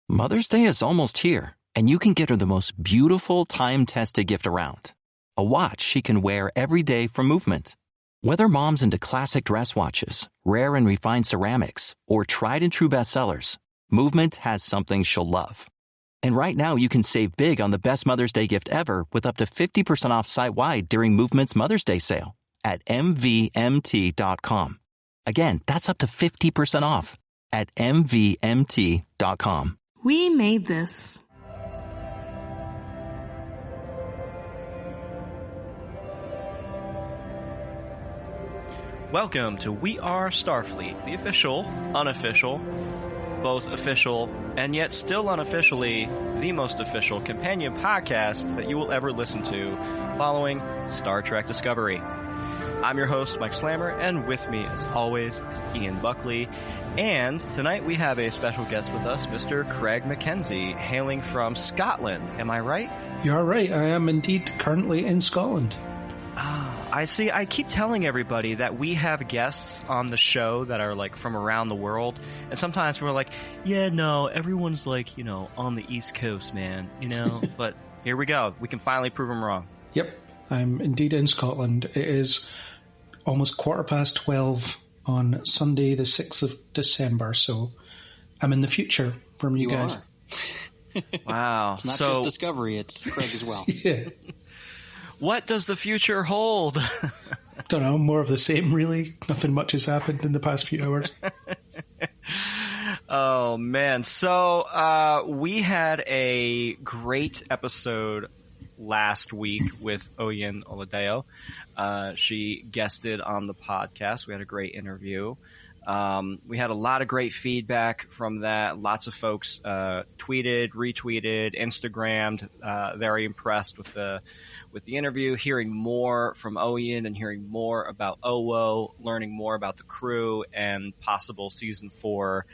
Mother's Day is almost here, and you can get her the most beautiful time-tested gift around. A watch she can wear every day from Movement. Whether mom's into classic dress watches, rare and refined ceramics, or tried and true bestsellers, Movement has something she'll love. And right now you can save big on the best Mother's Day gift ever with up to 50% off site-wide during Movement's Mother's Day sale at MVMT.com. Again, that's up to 50% off at MVMT.com. We made this. Welcome to We Are Starfleet, the official, unofficial, both official, and yet still unofficially the most official companion podcast that you will ever listen to following Star Trek Discovery. I'm your host, Mike Slammer, and with me, as always, is Ian Buckley. And tonight we have a special guest with us, Mr. Craig McKenzie, hailing from Scotland. Am I right? You are right. I am indeed currently in Scotland. I see. I keep telling everybody that we have guests on the show that are like from around the world. And sometimes we're like, yeah, no, everyone's like, on the East Coast, man, But here we go. We can finally prove them wrong. Yep. I'm indeed in Scotland. It is almost 12:15 on Sunday, the 6th of December. So I'm in the future from you guys. Wow. It's not just Discovery, it's Craig as well. Yeah. What does the future hold? Don't know, more of the same, really. Nothing much has happened in the past few hours. Oh, man. So we had a great episode last week with Oyin Oladeo. She guested on the podcast. We had a great interview. We had a lot of great feedback from that. Lots of folks tweeted, retweeted, Instagrammed, very impressed with the interview, hearing more from Oyin and hearing more about Owo, learning more about the crew and possible season 4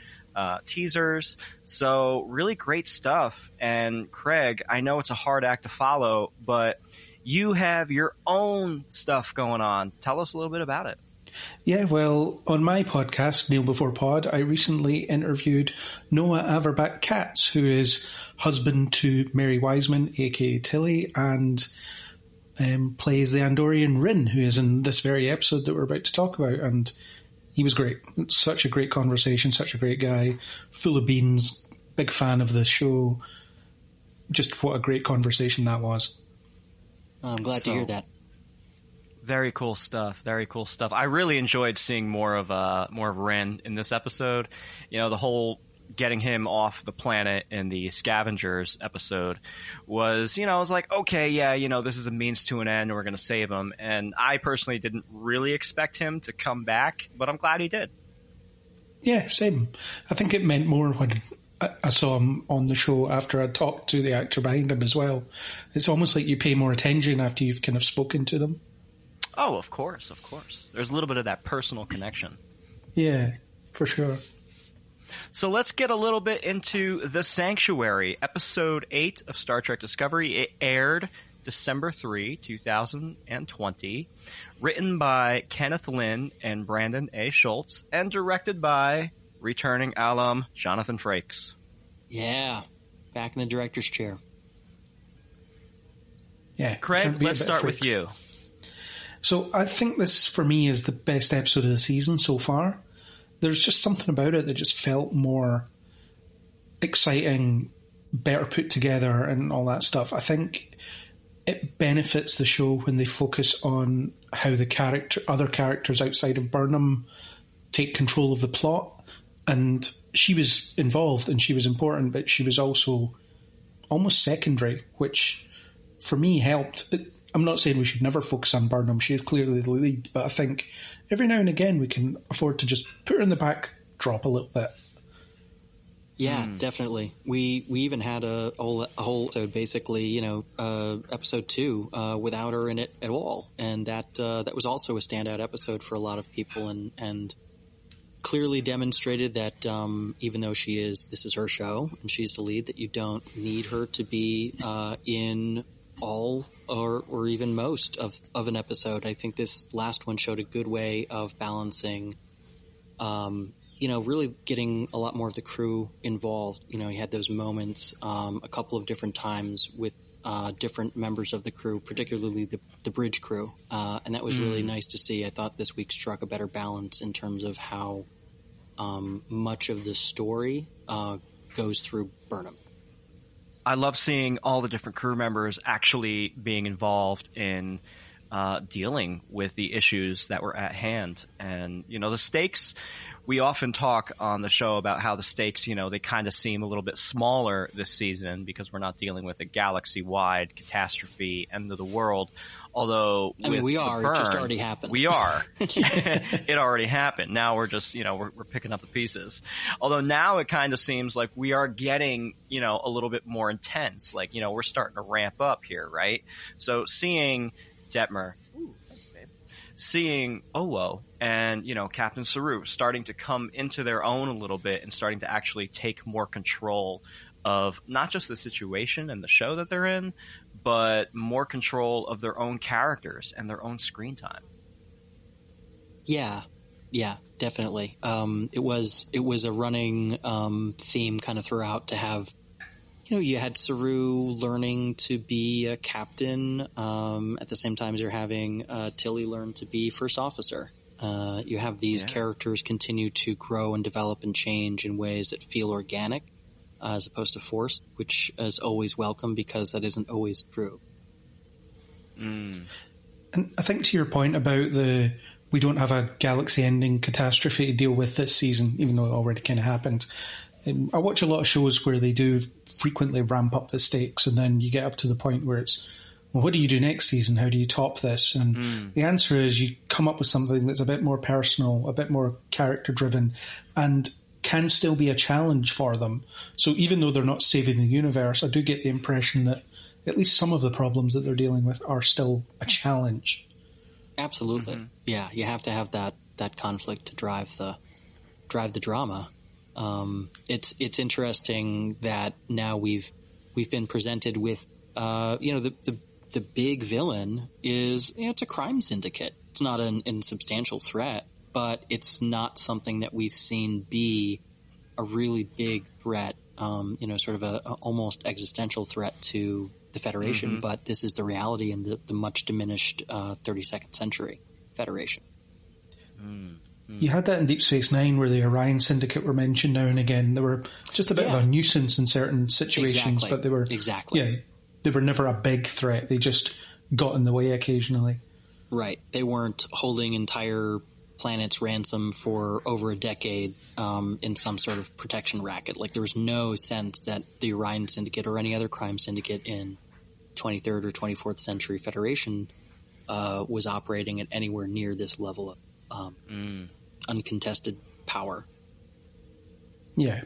teasers. So really great stuff. And Craig, I know it's a hard act to follow, but you have your own stuff going on. Tell us a little bit about it. Yeah, well, on my podcast, Kneel Before Pod, I recently interviewed Noah Averbach-Katz, who is husband to Mary Wiseman, aka Tilly, and plays the Andorian Rin, who is in this very episode that we're about to talk about. And he was great. Such a great conversation, such a great guy, full of beans, big fan of the show. Just what a great conversation that was. I'm glad to hear that. Very cool stuff. Very cool stuff. I really enjoyed seeing more of Ren in this episode. The whole getting him off the planet in the Scavengers episode was, I was like, okay, yeah, this is a means to an end. We're going to save him. And I personally didn't really expect him to come back, but I'm glad he did. Yeah, same. I think it meant more when I saw him on the show after I talked to the actor behind him as well. It's almost like you pay more attention after you've kind of spoken to them. Oh, of course, of course. There's a little bit of that personal connection. Yeah, for sure. So let's get a little bit into The Sanctuary, Episode 8 of Star Trek Discovery. It aired December 3, 2020, written by Kenneth Lynn and Brandon A. Schultz, and directed by returning alum Jonathan Frakes. Yeah, back in the director's chair. Yeah, Craig, let's start with you. So I think this, for me, is the best episode of the season so far. There's just something about it that just felt more exciting, better put together and all that stuff. I think it benefits the show when they focus on how the other characters outside of Burnham take control of the plot. And she was involved and she was important, but she was also almost secondary, which for me helped. I'm not saying we should never focus on Burnham. She is clearly the lead, but I think every now and again we can afford to just put her in the back, drop a little bit. Yeah, definitely. We even had a whole episode, basically, episode 2, without her in it at all, and that was also a standout episode for a lot of people, and clearly demonstrated that even though this is her show and she's the lead, that you don't need her to be in all or even most of an episode. I think this last one showed a good way of balancing really getting a lot more of the crew involved. You had those moments a couple of different times with different members of the crew, particularly the bridge crew. And that was really nice to see. I thought this week struck a better balance in terms of how much of the story goes through Burnham. I love seeing all the different crew members actually being involved in dealing with the issues that were at hand. And, the stakes, we often talk on the show about how the stakes, they kind of seem a little bit smaller this season because we're not dealing with a galaxy-wide catastrophe, end of the world. Although, we are. Burn, it just already happened. We are. It already happened. Now we're just, we're picking up the pieces. Although now it kind of seems like we are getting, a little bit more intense. Like, we're starting to ramp up here, right? So seeing Detmer, seeing Owo and, Captain Saru starting to come into their own a little bit and starting to actually take more control of not just the situation and the show that they're in, but more control of their own characters and their own screen time. Yeah, definitely. It was a running theme kind of throughout to have, you had Saru learning to be a captain at the same time as you're having Tilly learn to be first officer. You have these characters continue to grow and develop and change in ways that feel organic as opposed to forced, which is always welcome because that isn't always true. And I think to your point about we don't have a galaxy-ending catastrophe to deal with this season, even though it already kind of happened. I watch a lot of shows where they do frequently ramp up the stakes, and then you get up to the point where it's, well, what do you do next season? How do you top this? And the answer is you come up with something that's a bit more personal, a bit more character-driven, and can still be a challenge for them. So even though they're not saving the universe, I do get the impression that at least some of the problems that they're dealing with are still a challenge. Absolutely. Mm-hmm. Yeah, you have to have that conflict to drive the drama. It's interesting that now we've been presented with the big villain is it's a crime syndicate. It's not an insubstantial threat, but it's not something that we've seen be a really big threat. Sort of a almost existential threat to the Federation. But this is the reality in the much diminished 32nd century Federation. You had that in Deep Space Nine where the Orion Syndicate were mentioned now and again. They were just a bit of a nuisance in certain situations, but they were they were never a big threat. They just got in the way occasionally. Right. They weren't holding entire planets ransom for over a decade in some sort of protection racket. Like there was no sense that the Orion Syndicate or any other crime syndicate in 23rd or 24th century Federation was operating at anywhere near this level of uncontested power. Yeah.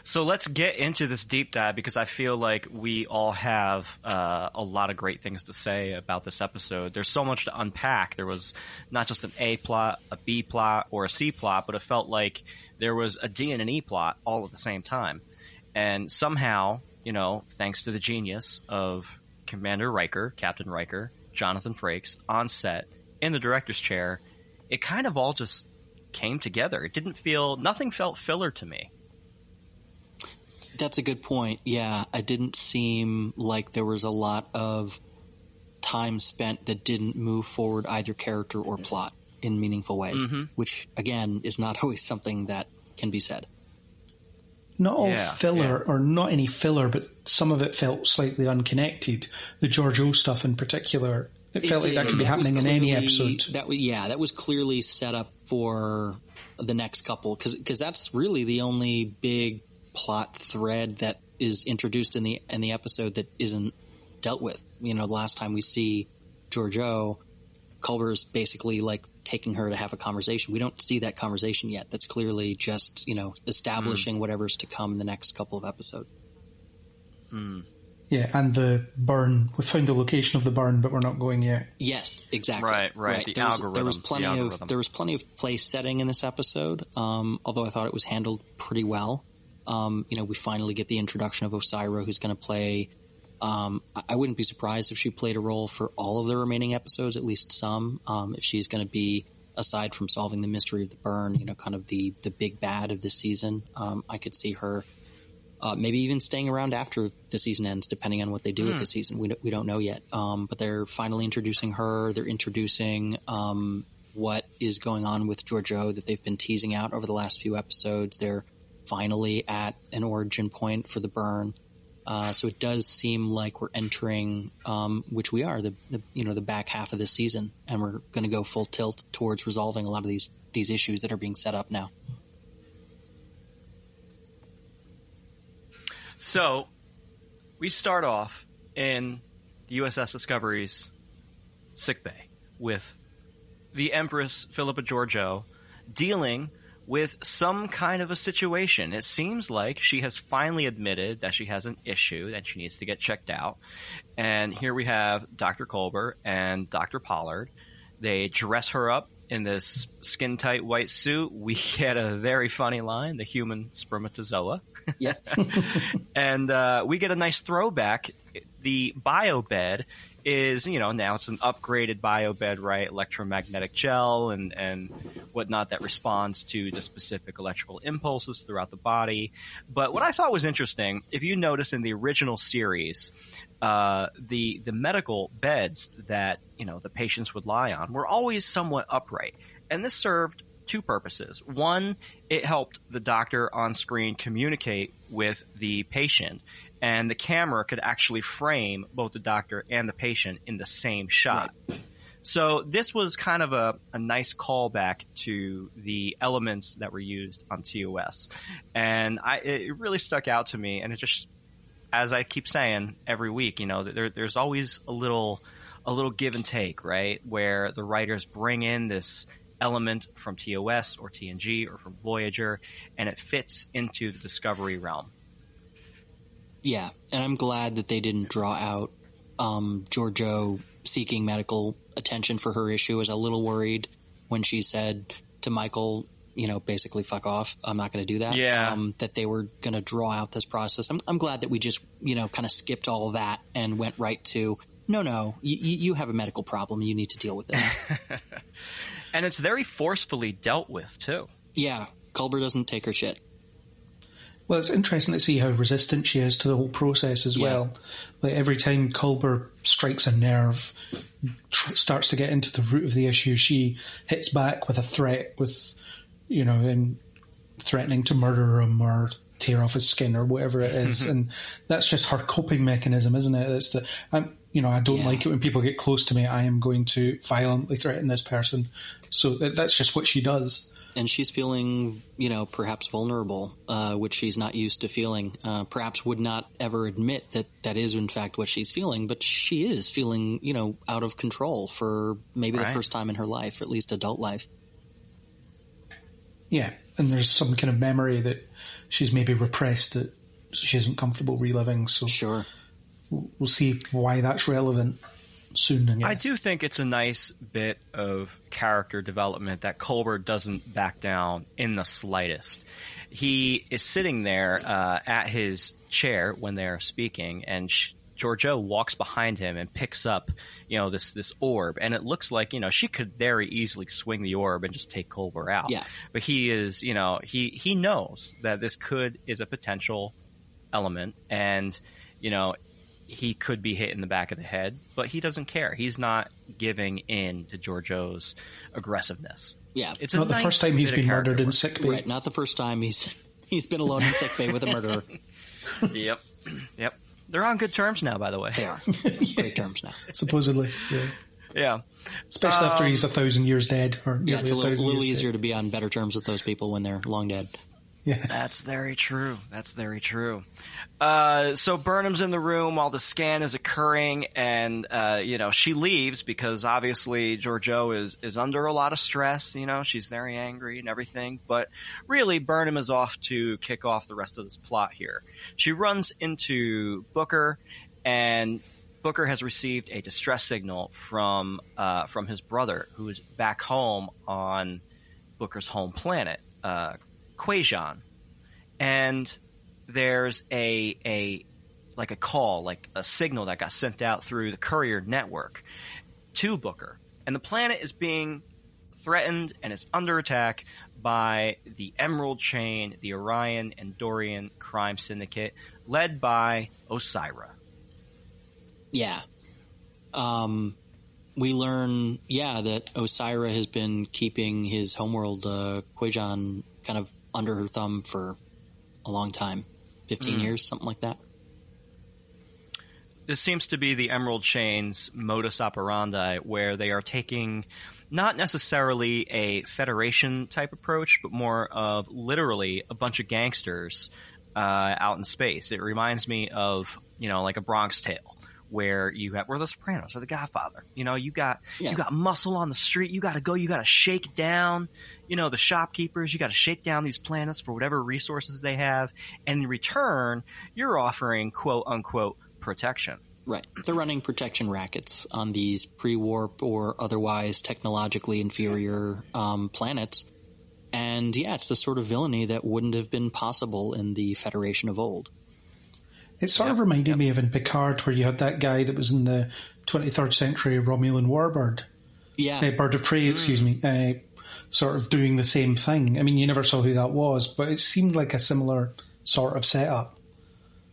So let's get into this deep dive because I feel like we all have a lot of great things to say about this episode. There's so much to unpack. There was not just an A plot, a B plot, or a C plot, but it felt like there was a D and an E plot all at the same time. And somehow, thanks to the genius of Commander Riker, Captain Riker, Jonathan Frakes, on set, in the director's chair, it kind of all just came together. Nothing felt filler to me. That's a good point. Yeah, it didn't seem like there was a lot of time spent that didn't move forward either character or plot in meaningful ways, which, again, is not always something that can be said. Not all filler, or not any filler, but some of it felt slightly unconnected. The George O stuff in particular, it felt like that could be happening in any episode. That was clearly set up for the next couple, because that's really the only big plot thread that is introduced in the episode that isn't dealt with. The last time we see Georgiou, Culber's basically like taking her to have a conversation. We don't see that conversation yet. That's clearly just, establishing whatever's to come in the next couple of episodes. Yeah, and the burn. We found the location of the burn, but we're not going yet. Yes, exactly. Right. The algorithm. There was plenty of place setting in this episode, although I thought it was handled pretty well. We finally get the introduction of Ossyra, who's going to play. I wouldn't be surprised if she played a role for all of the remaining episodes, at least some. If she's going to be aside from solving the mystery of the burn, kind of the big bad of this season. I could see her maybe even staying around after the season ends, depending on what they do with the season. We don't know yet. But they're finally introducing her. They're introducing what is going on with Georgiou that they've been teasing out over the last few episodes. They're finally at an origin point for the burn. So it does seem like we're entering, which we are, the back half of the season, and we're going to go full tilt towards resolving a lot of these issues that are being set up now. So we start off in the USS Discovery's sickbay with the Empress Philippa Georgiou dealing with some kind of a situation. It seems like she has finally admitted that she has an issue, that she needs to get checked out. And here we have Dr. Culber and Dr. Pollard. They dress her up in this skin-tight white suit. We get a very funny line, the human spermatozoa. Yeah. And we get a nice throwback. The biobed is, now it's an upgraded biobed, right? Electromagnetic gel and whatnot that responds to the specific electrical impulses throughout the body. But what I thought was interesting, if you notice in the original series, the medical beds that, the patients would lie on were always somewhat upright. And this served two purposes. One, it helped the doctor on screen communicate with the patient, and the camera could actually frame both the doctor and the patient in the same shot. Right. So this was kind of a nice callback to the elements that were used on TOS. And it really stuck out to me, and it just, as I keep saying every week, there's always a little give and take, right? Where the writers bring in this element from TOS or TNG or from Voyager, and it fits into the Discovery realm. Yeah, and I'm glad that they didn't draw out Georgiou seeking medical attention for her issue. I was a little worried when she said to Michael, basically fuck off, I'm not going to do that. Yeah. That they were going to draw out this process. I'm glad that we just, kind of skipped all of that and went right to, no, you have a medical problem. You need to deal with this. And it's very forcefully dealt with, too. Yeah, Culber doesn't take her shit. Well, it's interesting to see how resistant she is to the whole process as well. Like every time Culber strikes a nerve, starts to get into the root of the issue, she hits back with a threat, with, and threatening to murder him or tear off his skin or whatever it is. And that's just her coping mechanism, isn't it? It's I don't like it when people get close to me. I am going to violently threaten this person. So that's just what she does. And she's feeling, perhaps vulnerable, which she's not used to feeling. Perhaps would not ever admit that is, in fact, what she's feeling. But she is feeling, out of control for maybe the first time in her life, or at least adult life. Yeah, and there's some kind of memory that she's maybe repressed that she isn't comfortable reliving. So sure, we'll see why that's relevant soon. I do think it's a nice bit of character development that Culber doesn't back down in the slightest. He is sitting there at his chair when they're speaking, and Georgiou walks behind him and picks up, this orb, and it looks like, she could very easily swing the orb and just take Culber out. Yeah. But he is, he knows that this is a potential element, and, he could be hit in the back of the head, but he doesn't care. He's not giving in to Georgiou's aggressiveness. Yeah. It's not the first time he's been murdered in sickbay. Right, not the first time he's been alone in sickbay with a murderer. Yep. They're on good terms now, by the way. They are. Great terms now. Supposedly, yeah. Yeah. Especially after he's 1,000 years dead. Or yeah, it's a little easier dead. to be on better terms with those people when they're long dead. Yeah. That's very true. So Burnham's in the room while the scan is occurring, and she leaves because obviously Georgiou is under a lot of stress. She's very angry and everything. But really, Burnham is off to kick off the rest of this plot here. She runs into Booker, and Booker has received a distress signal from his brother, who is back home on Booker's home planet, Quajon. And there's a call, like a signal that got sent out through the courier network to Booker. And the planet is being threatened and is under attack by the Emerald Chain, the Orion and Dorian crime syndicate, led by Ossyra. Yeah. We learn, that Ossyra has been keeping his homeworld, Kwejian, kind of under her thumb for a long time. 15 years, something like that. This seems to be the Emerald Chain's modus operandi, where they are taking not necessarily a Federation-type approach, but more of literally a bunch of gangsters out in space. It reminds me of, like a Bronx Tale, where you have, or The Sopranos or The Godfather. You got muscle on the street. You got to go. You got to shake down, the shopkeepers. You got to shake down these planets for whatever resources they have. And in return, you're offering quote unquote protection. Right. They're running protection rackets on these pre-warp or otherwise technologically inferior planets. And it's the sort of villainy that wouldn't have been possible in the Federation of old. It sort of reminded me of in Picard, where you had that guy that was in the 23rd century Romulan warbird. Yeah. Bird of Prey, excuse me. Sort of doing the same thing. I mean, you never saw who that was, but it seemed like a similar sort of setup.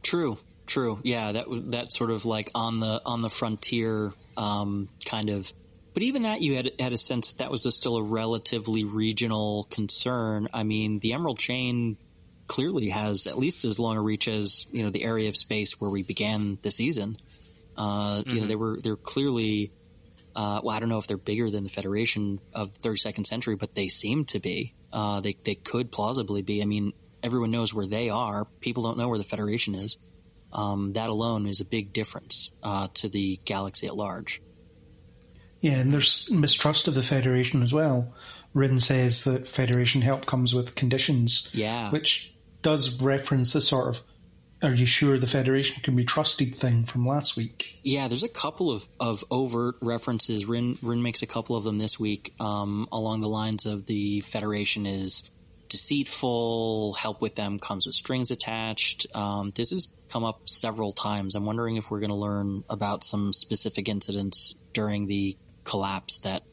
True. Yeah, that sort of like on the frontier kind of. But even that, you had a sense that was still a relatively regional concern. I mean, the Emerald Chain clearly has at least as long a reach as the area of space where we began the season. They're clearly. Well, I don't know if they're bigger than the Federation of the 32nd century, but they seem to be. They could plausibly be. I mean, everyone knows where they are. People don't know where the Federation is. That alone is a big difference to the galaxy at large. Yeah, and there's mistrust of the Federation as well. Rin says that Federation help comes with conditions. Yeah. Which does reference the sort of, are you sure the Federation can be trusted thing from last week? Yeah, there's a couple of overt references. Rin makes a couple of them this week along the lines of the Federation is deceitful, help with them comes with strings attached. This has come up several times. I'm wondering if we're going to learn about some specific incidents during the collapse that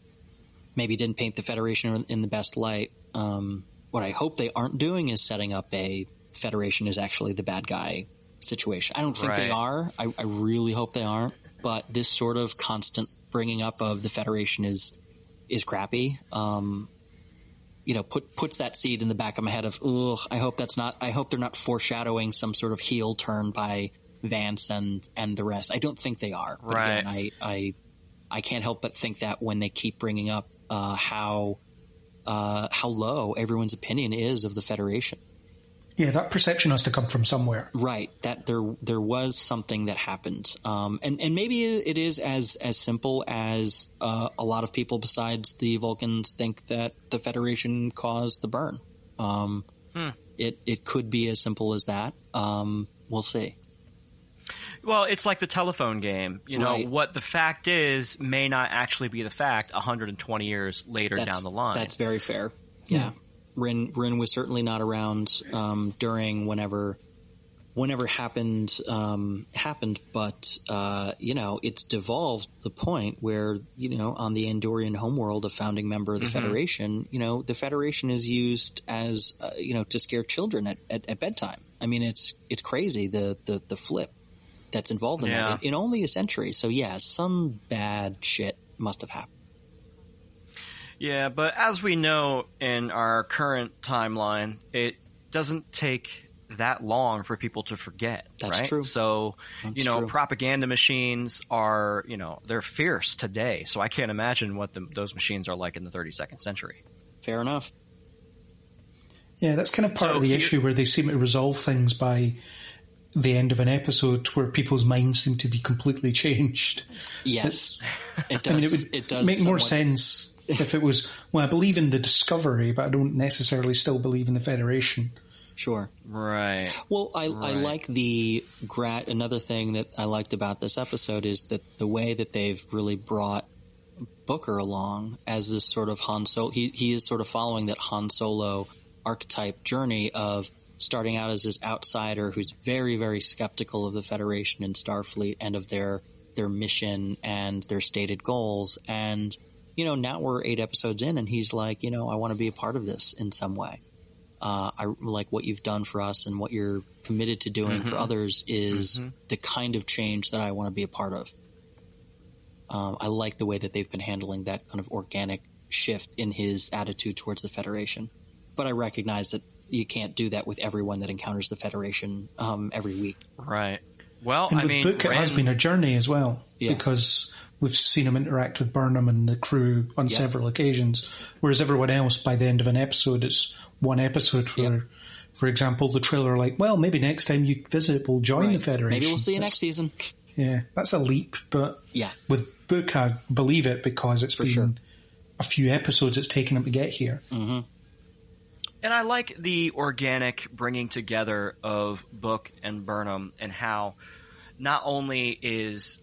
maybe didn't paint the Federation in the best light. What I hope they aren't doing is setting up a Federation is actually the bad guy situation. I don't think they are. I really hope they aren't. But this sort of constant bringing up of the Federation is crappy. Puts that seed in the back of my head of, I hope they're not foreshadowing some sort of heel turn by Vance and the rest. I don't think they are. But again, I can't help but think that when they keep bringing up how low everyone's opinion is of the Federation. Yeah, that perception has to come from somewhere. Right, that there was something that happened. And maybe it is as simple as a lot of people besides the Vulcans think that the Federation caused the burn. It could be as simple as that. We'll see. Well, it's like the telephone game. Right. What the fact is may not actually be the fact 120 years later down the line. That's very fair. Yeah. Rin was certainly not around during whenever happened, but it's devolved to the point where on the Andorian homeworld, a founding member of the Federation, the Federation is used as to scare children at bedtime. I mean, it's crazy the flip that's involved in that in only a century. So yeah, some bad shit must have happened. Yeah, but as we know in our current timeline, it doesn't take that long for people to forget. That's right? true. So, That's true. propaganda machines are, they're fierce today. So I can't imagine what those machines are like in the 32nd century. Fair enough. Yeah, that's kind of part of the issue where they seem to resolve things by the end of an episode where people's minds seem to be completely changed. Yes, it does. I mean, it would make more sense if it was, I believe in the Discovery, but I don't necessarily still believe in the Federation. Sure. Right. Well, I like another thing that I liked about this episode is that the way that they've really brought Booker along as this sort of Han Solo. He is sort of following that Han Solo archetype journey of starting out as this outsider who's very, very skeptical of the Federation and Starfleet and of their mission and their stated goals, and now we're 8 episodes in, and he's like, I want to be a part of this in some way. I like what you've done for us, and what you're committed to doing for others is the kind of change that I want to be a part of. I like the way that they've been handling that kind of organic shift in his attitude towards the Federation. But I recognize that you can't do that with everyone that encounters the Federation every week. Right. Well, and with Book, it has been a journey as well, because we've seen him interact with Burnham and the crew on several occasions, whereas everyone else, by the end of an episode, it's one episode where, for example, the trailer like, well, maybe next time you visit, we'll join the Federation. Maybe we'll see you next season. Yeah, that's a leap, but with Book, I believe it because it's been a few episodes it's taken him to get here. Mm-hmm. And I like the organic bringing together of Book and Burnham, and how not only has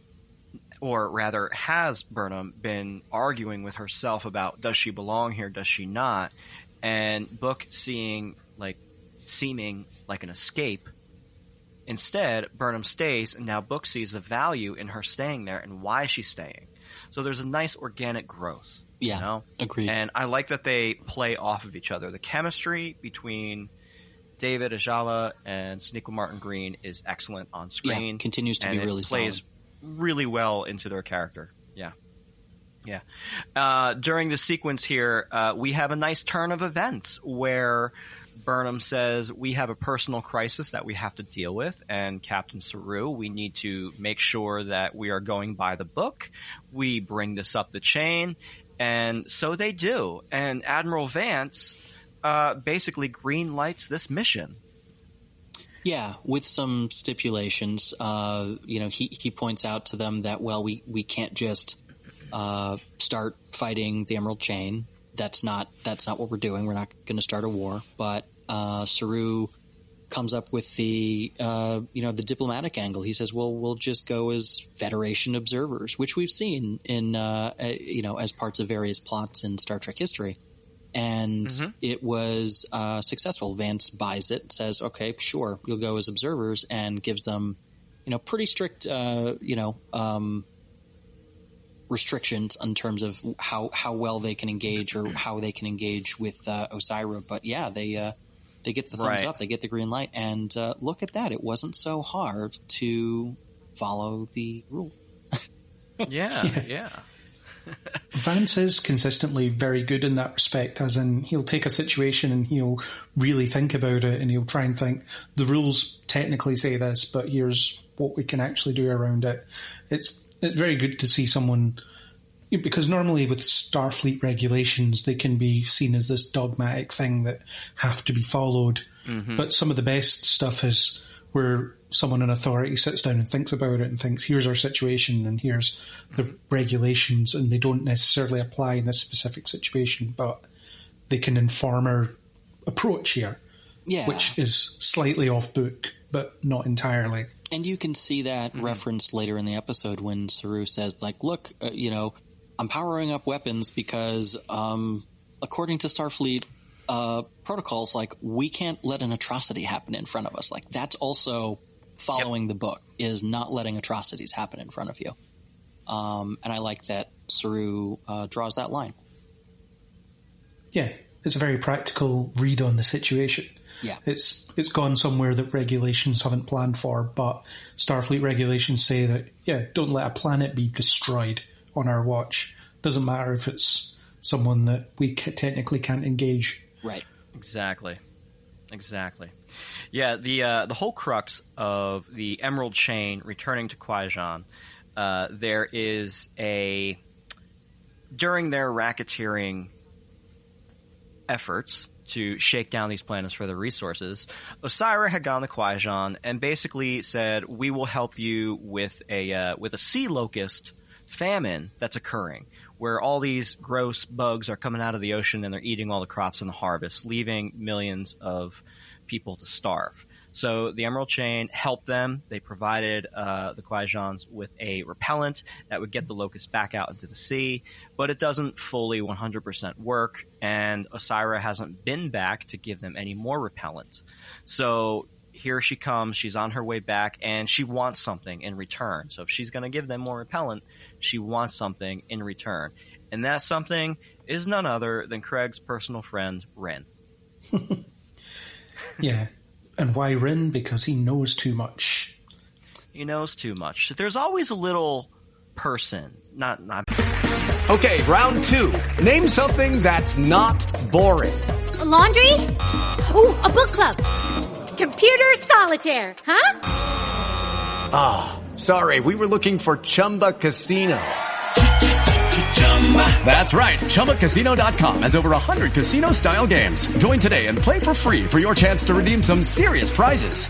Burnham been arguing with herself about does she belong here, does she not, and Book seeming like an escape. Instead, Burnham stays, and now Book sees the value in her staying there and why she's staying. So there's a nice organic growth. Yeah, agreed. And I like that they play off of each other. The chemistry between David Ajala and Sonequa Martin Green is excellent on screen. Yeah, continues to be really solid. Plays really well into their character. Yeah. During the sequence here, we have a nice turn of events where Burnham says, we have a personal crisis that we have to deal with, and Captain Saru, we need to make sure that we are going by the book. We bring this up the chain, and so they do. And Admiral Vance basically green lights this mission. Yeah, with some stipulations. He points out to them that, well, we can't just start fighting the Emerald Chain. That's not what we're doing. We're not going to start a war. But Saru comes up with the diplomatic angle. He says, well, we'll just go as Federation observers, which we've seen in as parts of various plots in Star Trek history. And it was successful. Vance buys it, says, okay, sure, you'll go as observers, and gives them pretty strict restrictions in terms of how well they can engage, or how they can engage with Ossyra. But yeah, they get the thumbs up, they get the green light, and look at that. It wasn't so hard to follow the rule. Yeah. Vance is consistently very good in that respect, as in he'll take a situation and he'll really think about it, and he'll try and think, the rules technically say this, but here's what we can actually do around it. It's very good to see someone, because normally with Starfleet regulations, they can be seen as this dogmatic thing that have to be followed. But some of the best stuff is where someone in authority sits down and thinks about it and thinks, here's our situation and here's the regulations, and they don't necessarily apply in this specific situation, but they can inform our approach here, which is slightly off book, but not entirely. And you can see that referenced later in the episode when Saru says, like, look, I'm powering up weapons because according to Starfleet protocols, like, we can't let an atrocity happen in front of us. Like, that's also following the book, is not letting atrocities happen in front of you. And I like that Saru draws that line. Yeah, it's a very practical read on the situation. Yeah. It's gone somewhere that regulations haven't planned for, but Starfleet regulations say that, don't let a planet be destroyed on our watch. Doesn't matter if it's someone that we technically can't engage. Right. Exactly. Yeah, the whole crux of the Emerald Chain returning to Kwaijan, there is during their racketeering efforts to shake down these planets for their resources, Ossyra had gone to Kwaijan and basically said, we will help you with a sea locust famine that's occurring, where all these gross bugs are coming out of the ocean and they're eating all the crops in the harvest, leaving millions of people to starve. So the Emerald Chain helped them. They provided the Kwaijans with a repellent that would get the locusts back out into the sea, but it doesn't fully 100% work, and Ossyra hasn't been back to give them any more repellent. So here she comes. She's on her way back, and she wants something in return. So if she's going to give them more repellent, she wants something in return. And that something is none other than Craig's personal friend, Rin. Yeah. And why Rin? Because he knows too much. He knows too much. There's always a little person. Not. Okay, round 2. Name something that's not boring. A laundry? Ooh, a book club. Computer solitaire, huh? Ah, sorry, we were looking for Chumba Casino. That's right, ChumbaCasino.com has over 100 casino-style games. Join today and play for free for your chance to redeem some serious prizes.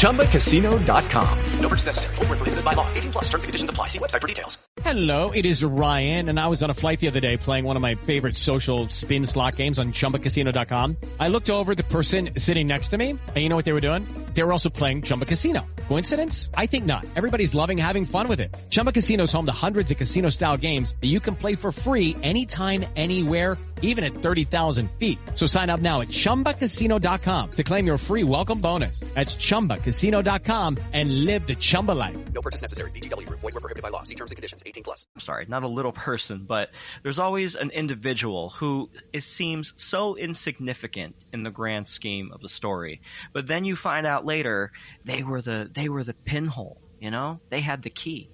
ChumbaCasino.com. No purchase necessary. Void where prohibited by law. 18+. Terms and conditions apply. See website for details. Hello, it is Ryan, and I was on a flight the other day playing one of my favorite social spin slot games on ChumbaCasino.com. I looked over the person sitting next to me, and you know what they were doing? They were also playing Chumba Casino. Coincidence? I think not. Everybody's loving having fun with it. Chumba Casino is home to hundreds of casino-style games that you can play for free anytime, anywhere, even at 30,000 feet. So sign up now at ChumbaCasino.com to claim your free welcome bonus. That's ChumbaCasino.com and live the Chumba life. No purchase necessary. VGW. Void where prohibited by law. See terms and conditions. 18+. I'm sorry, not a little person, but there's always an individual who seems so insignificant in the grand scheme of the story. But then you find out later they were the pinhole, you know? They had the key.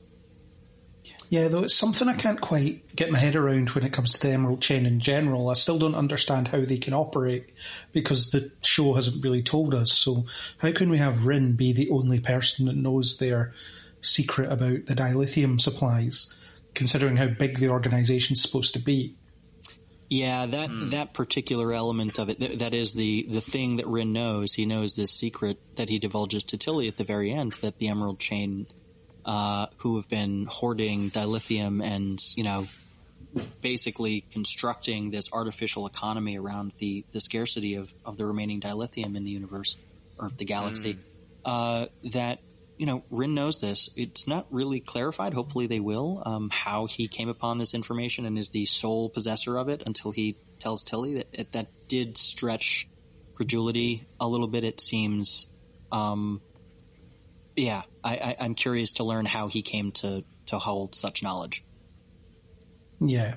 Yeah, though it's something I can't quite get my head around when it comes to the Emerald Chain in general. I still don't understand how they can operate because the show hasn't really told us. So how can we have Rin be the only person that knows their secret about the dilithium supplies, considering how big the organization's supposed to be? Yeah, that particular element of it, that is the thing that Rin knows. He knows this secret that he divulges to Tilly at the very end, that the Emerald Chain, who have been hoarding dilithium and, you know, basically constructing this artificial economy around the scarcity of the remaining dilithium in the universe, or the galaxy, that, you know, Rin knows this. It's not really clarified. Hopefully they will, how he came upon this information and is the sole possessor of it until he tells Tilly. That did stretch credulity a little bit, it seems. Yeah, I'm curious to learn how he came to hold such knowledge. Yeah,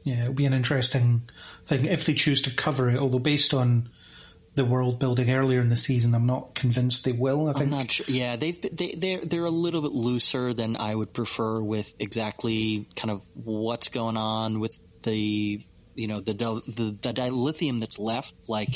it'll be an interesting thing if they choose to cover it, although based on the world building earlier in the season, I'm not convinced they will. I'm not sure. Yeah, they're a little bit looser than I would prefer with exactly kind of what's going on with the dilithium that's left. Like,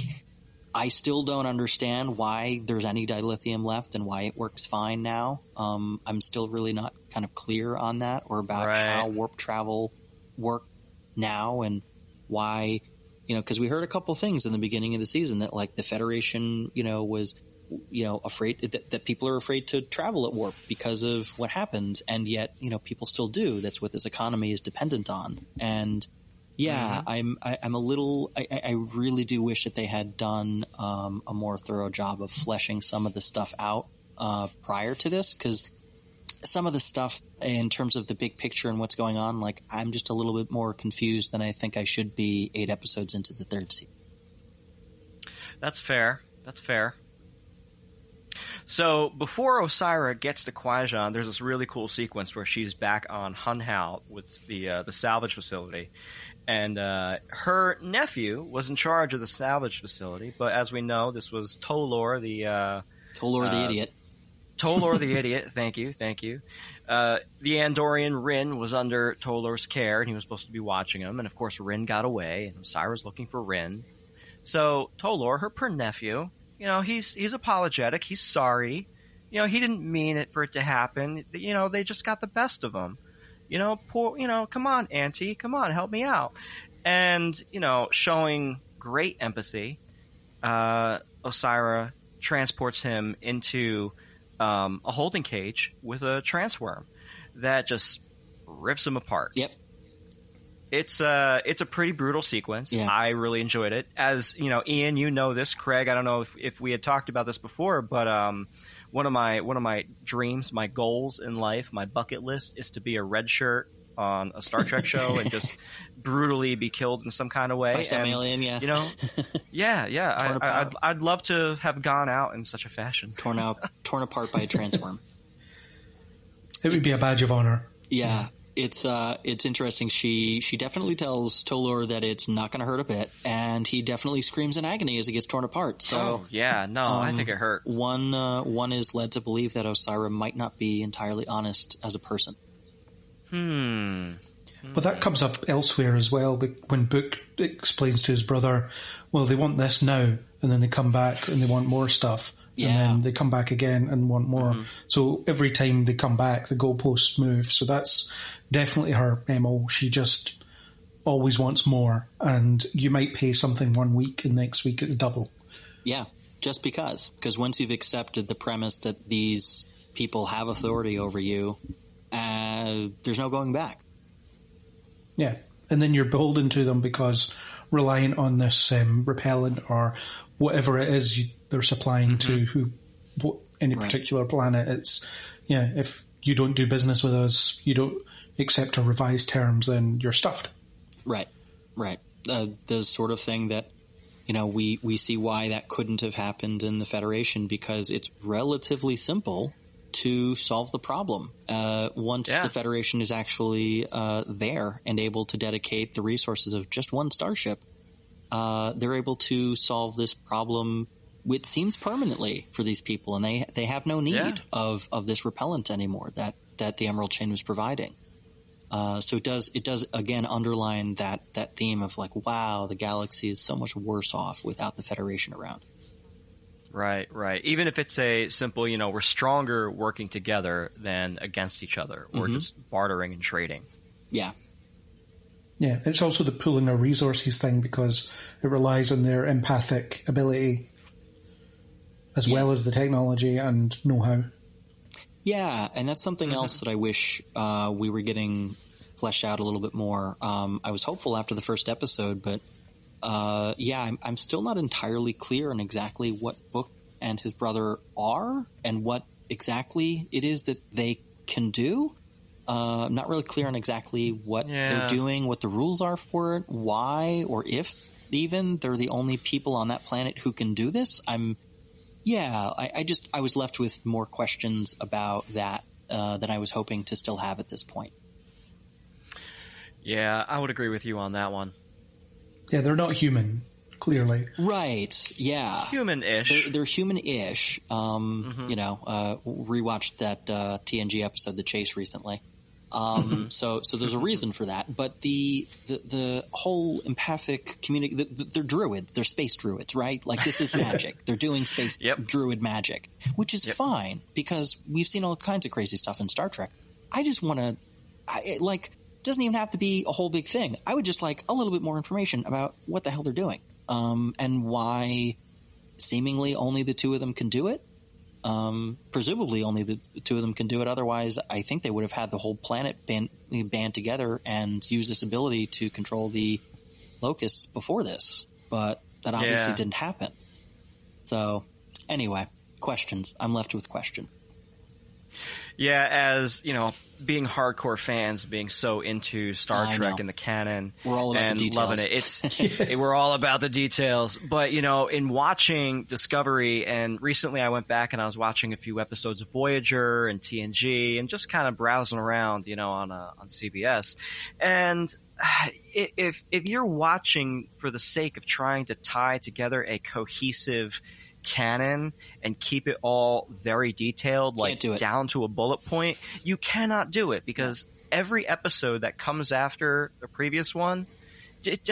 I still don't understand why there's any dilithium left and why it works fine now. I'm still really not kind of clear on that, or about how warp travel works now and why. You know, because we heard a couple things in the beginning of the season that, like, the Federation, you know, was, you know, afraid that people are afraid to travel at warp because of what happened, and yet, you know, people still do. That's what this economy is dependent on. And yeah, I'm a little. I really do wish that they had done a more thorough job of fleshing some of the stuff out prior to this, because some of the stuff in terms of the big picture and what's going on, like, I'm just a little bit more confused than I think I should be 8 episodes into the 3rd season. That's fair. So before Ossyra gets to Qui-Gon, there's this really cool sequence where she's back on Hunhal with the salvage facility. And her nephew was in charge of the salvage facility, but as we know, this was Tolor the idiot. Tolor the idiot, thank you. The Andorian Rin was under Tolor's care, and he was supposed to be watching him. And of course, Rin got away, and Ossyra's looking for Rin. So Tolor, her poor nephew, you know, he's apologetic. He's sorry. You know, he didn't mean it for it to happen. You know, they just got the best of him. You know, come on, Auntie, come on, help me out. And, you know, showing great empathy, Ossyra transports him into a holding cage with a transworm that just rips him apart. Yep. It's a pretty brutal sequence. Yeah. I really enjoyed it. As you know, Ian, you know this. Craig, I don't know if we had talked about this before, but one of my dreams, my goals in life, my bucket list is to be a red shirt on a Star Trek show and just brutally be killed in some kind of way. By some alien, yeah. You know, yeah. I'd love to have gone out in such a fashion. Torn apart by a transworm. It would be a badge of honor. Yeah. It's interesting. She definitely tells Tolor that it's not going to hurt a bit, and he definitely screams in agony as it gets torn apart. So I think it hurt. One is led to believe that Ossyra might not be entirely honest as a person. But that comes up elsewhere as well. When Book explains to his brother, well, they want this now, and then they come back and they want more stuff. Yeah. And then they come back again and want more. So every time they come back, the goalposts move. So that's definitely her MO. She just always wants more. And you might pay something 1 week and next week it's double. Yeah, just because. Because once you've accepted the premise that these people have authority over you, there's no going back. Yeah. And then you're beholden to them because reliant on this repellent or whatever it is they're supplying to any particular planet. It's, if you don't do business with us, you don't accept our revised terms, then you're stuffed. Right. The sort of thing that, we see why that couldn't have happened in the Federation, because it's relatively simple to solve the problem. Once the Federation is actually there and able to dedicate the resources of just one starship, they're able to solve this problem, it seems, permanently for these people, and they have no need of this repellent anymore that the Emerald Chain was providing. So it does again underline that theme of like, wow, the galaxy is so much worse off without the Federation around. Right. Even if it's a simple, we're stronger working together than against each other, or just bartering and trading. Yeah. Yeah, it's also the pooling of resources thing, because it relies on their empathic ability as well as the technology and know-how. Yeah, and that's something else that I wish we were getting fleshed out a little bit more. I was hopeful after the first episode, but I'm still not entirely clear on exactly what Book and his brother are and what exactly it is that they can do. I'm not really clear on exactly what they're doing, what the rules are for it, why, or if even they're the only people on that planet who can do this. I was left with more questions about that than I was hoping to still have at this point. Yeah, I would agree with you on that one. Yeah, they're not human, clearly. Right, yeah. Human-ish. They're human-ish. Rewatched that TNG episode, The Chase, recently. So there's a reason for that. But the whole empathic community, they're druids, they're space druids, right? Like, this is magic. They're doing space druid magic, which is fine, because we've seen all kinds of crazy stuff in Star Trek. I just want to, it doesn't even have to be a whole big thing. I would just like a little bit more information about what the hell they're doing, and why seemingly only the two of them can do it. Presumably only the two of them can do it. Otherwise, I think they would have had the whole planet band together and use this ability to control the locusts before this. But that obviously didn't happen. So, anyway, questions. I'm left with questions. Yeah, as, being hardcore fans, being so into Star Trek and the canon, we're all about and the details. loving it. We're all about the details. But, in watching Discovery, and recently I went back and I was watching a few episodes of Voyager and TNG and just kind of browsing around, on CBS. And if you're watching for the sake of trying to tie together a cohesive canon and keep it all very detailed, down to a bullet point, you cannot do it, because every episode that comes after the previous one, it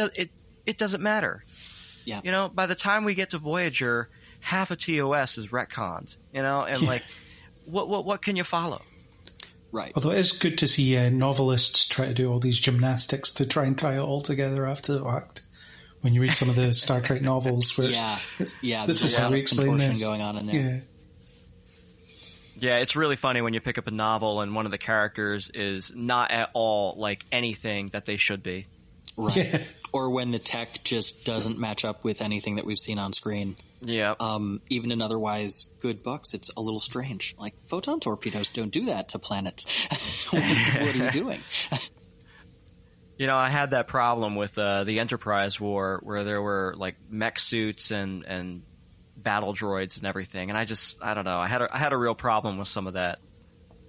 doesn't matter. Yeah. By the time we get to Voyager, half of TOS is retconned, and what can you follow? Right. Although it is good to see novelists try to do all these gymnastics to try and tie it all together after the fact. When you read some of the Star Trek novels, where this is how we explain this going on in there. Yeah, it's really funny when you pick up a novel and one of the characters is not at all like anything that they should be. Right. Yeah. Or when the tech just doesn't match up with anything that we've seen on screen. Yeah. Even in otherwise good books, it's a little strange. Like, photon torpedoes don't do that to planets. What are you doing? I had that problem with the Enterprise War where there were like mech suits and battle droids and everything, and I don't know. I had a real problem with some of that.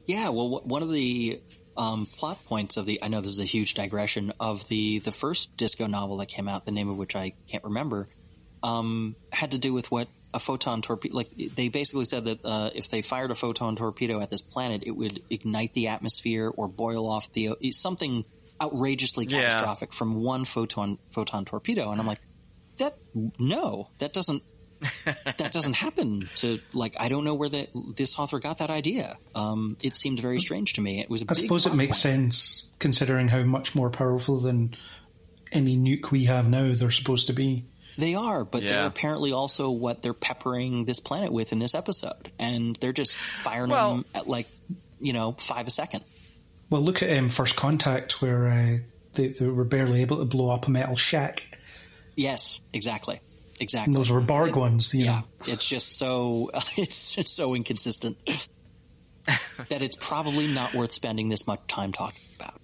Yeah, well, one of the plot points of I know this is a huge digression, of the first Disco novel that came out, the name of which I can't remember, had to do with what a photon torpedo, like they basically said that if they fired a photon torpedo at this planet, it would ignite the atmosphere or boil off something outrageously catastrophic from one photon torpedo. And I'm like, that doesn't happen to, like, I don't know where this author got that idea. It seemed very strange to me. It was I suppose it makes sense considering how much more powerful than any nuke we have now they're supposed to be. They are, but they're apparently also what they're peppering this planet with in this episode. And they're just firing them at 5 a second. Well, look at First Contact, where they were barely able to blow up a metal shack. Yes, exactly. And those were Borg ones. You know. It's just so inconsistent that it's probably not worth spending this much time talking about.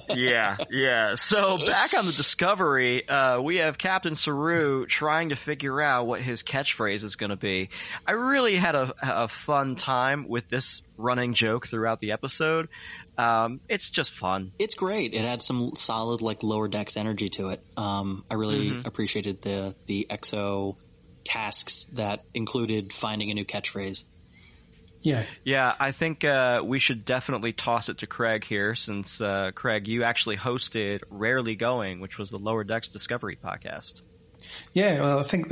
Yeah. So back on the Discovery, we have Captain Saru trying to figure out what his catchphrase is going to be. I really had a fun time with this running joke throughout the episode. It's just fun. It's great. It had some solid, like, lower decks energy to it. I really appreciated the EXO tasks that included finding a new catchphrase. Yeah, I think we should definitely toss it to Craig here, since, Craig, you actually hosted Rarely Going, which was the Lower Decks Discovery podcast. Yeah, well, I think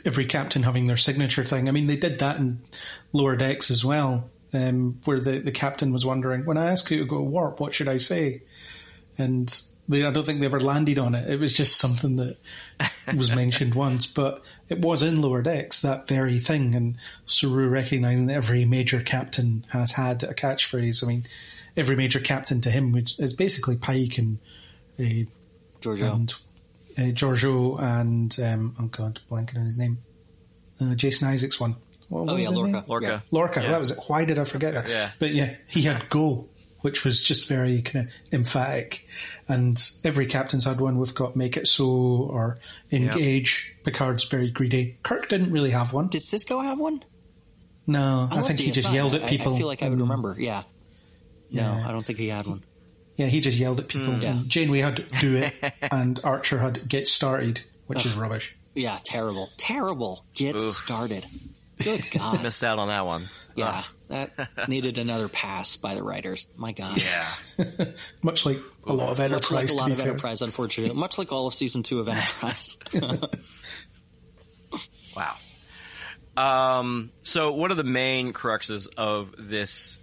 every captain having their signature thing. I mean, they did that in Lower Decks as well, where the captain was wondering, when I ask you to go warp, what should I say? And I don't think they ever landed on it. It was just something that was mentioned once, but it was in Lower Decks, that very thing. And Saru recognising that every major captain has had a catchphrase. I mean, every major captain to him is basically Pike and Giorgio and blanking on his name. Jason Isaacs one. Lorca. Lorca. Yeah. That was it. Why did I forget that? Yeah. But yeah, he had Go, which was just very kind of emphatic. And every captain's had one. We've got Make It So or Engage. Yep. Picard's very greedy. Kirk didn't really have one. Did Sisko have one? No, I think he just yelled at people. I feel like I would remember, No, I don't think he had one. Yeah, he just yelled at people. And Janeway had Do It, and Archer had Get Started, which is rubbish. Yeah, terrible. Get started. Good God. Missed out on that one. Yeah, that needed another pass by the writers. My God. Yeah. Much like a lot of Enterprise. Enterprise, unfortunately. Much like all of season 2 of Enterprise. Wow. So one of the main cruxes of this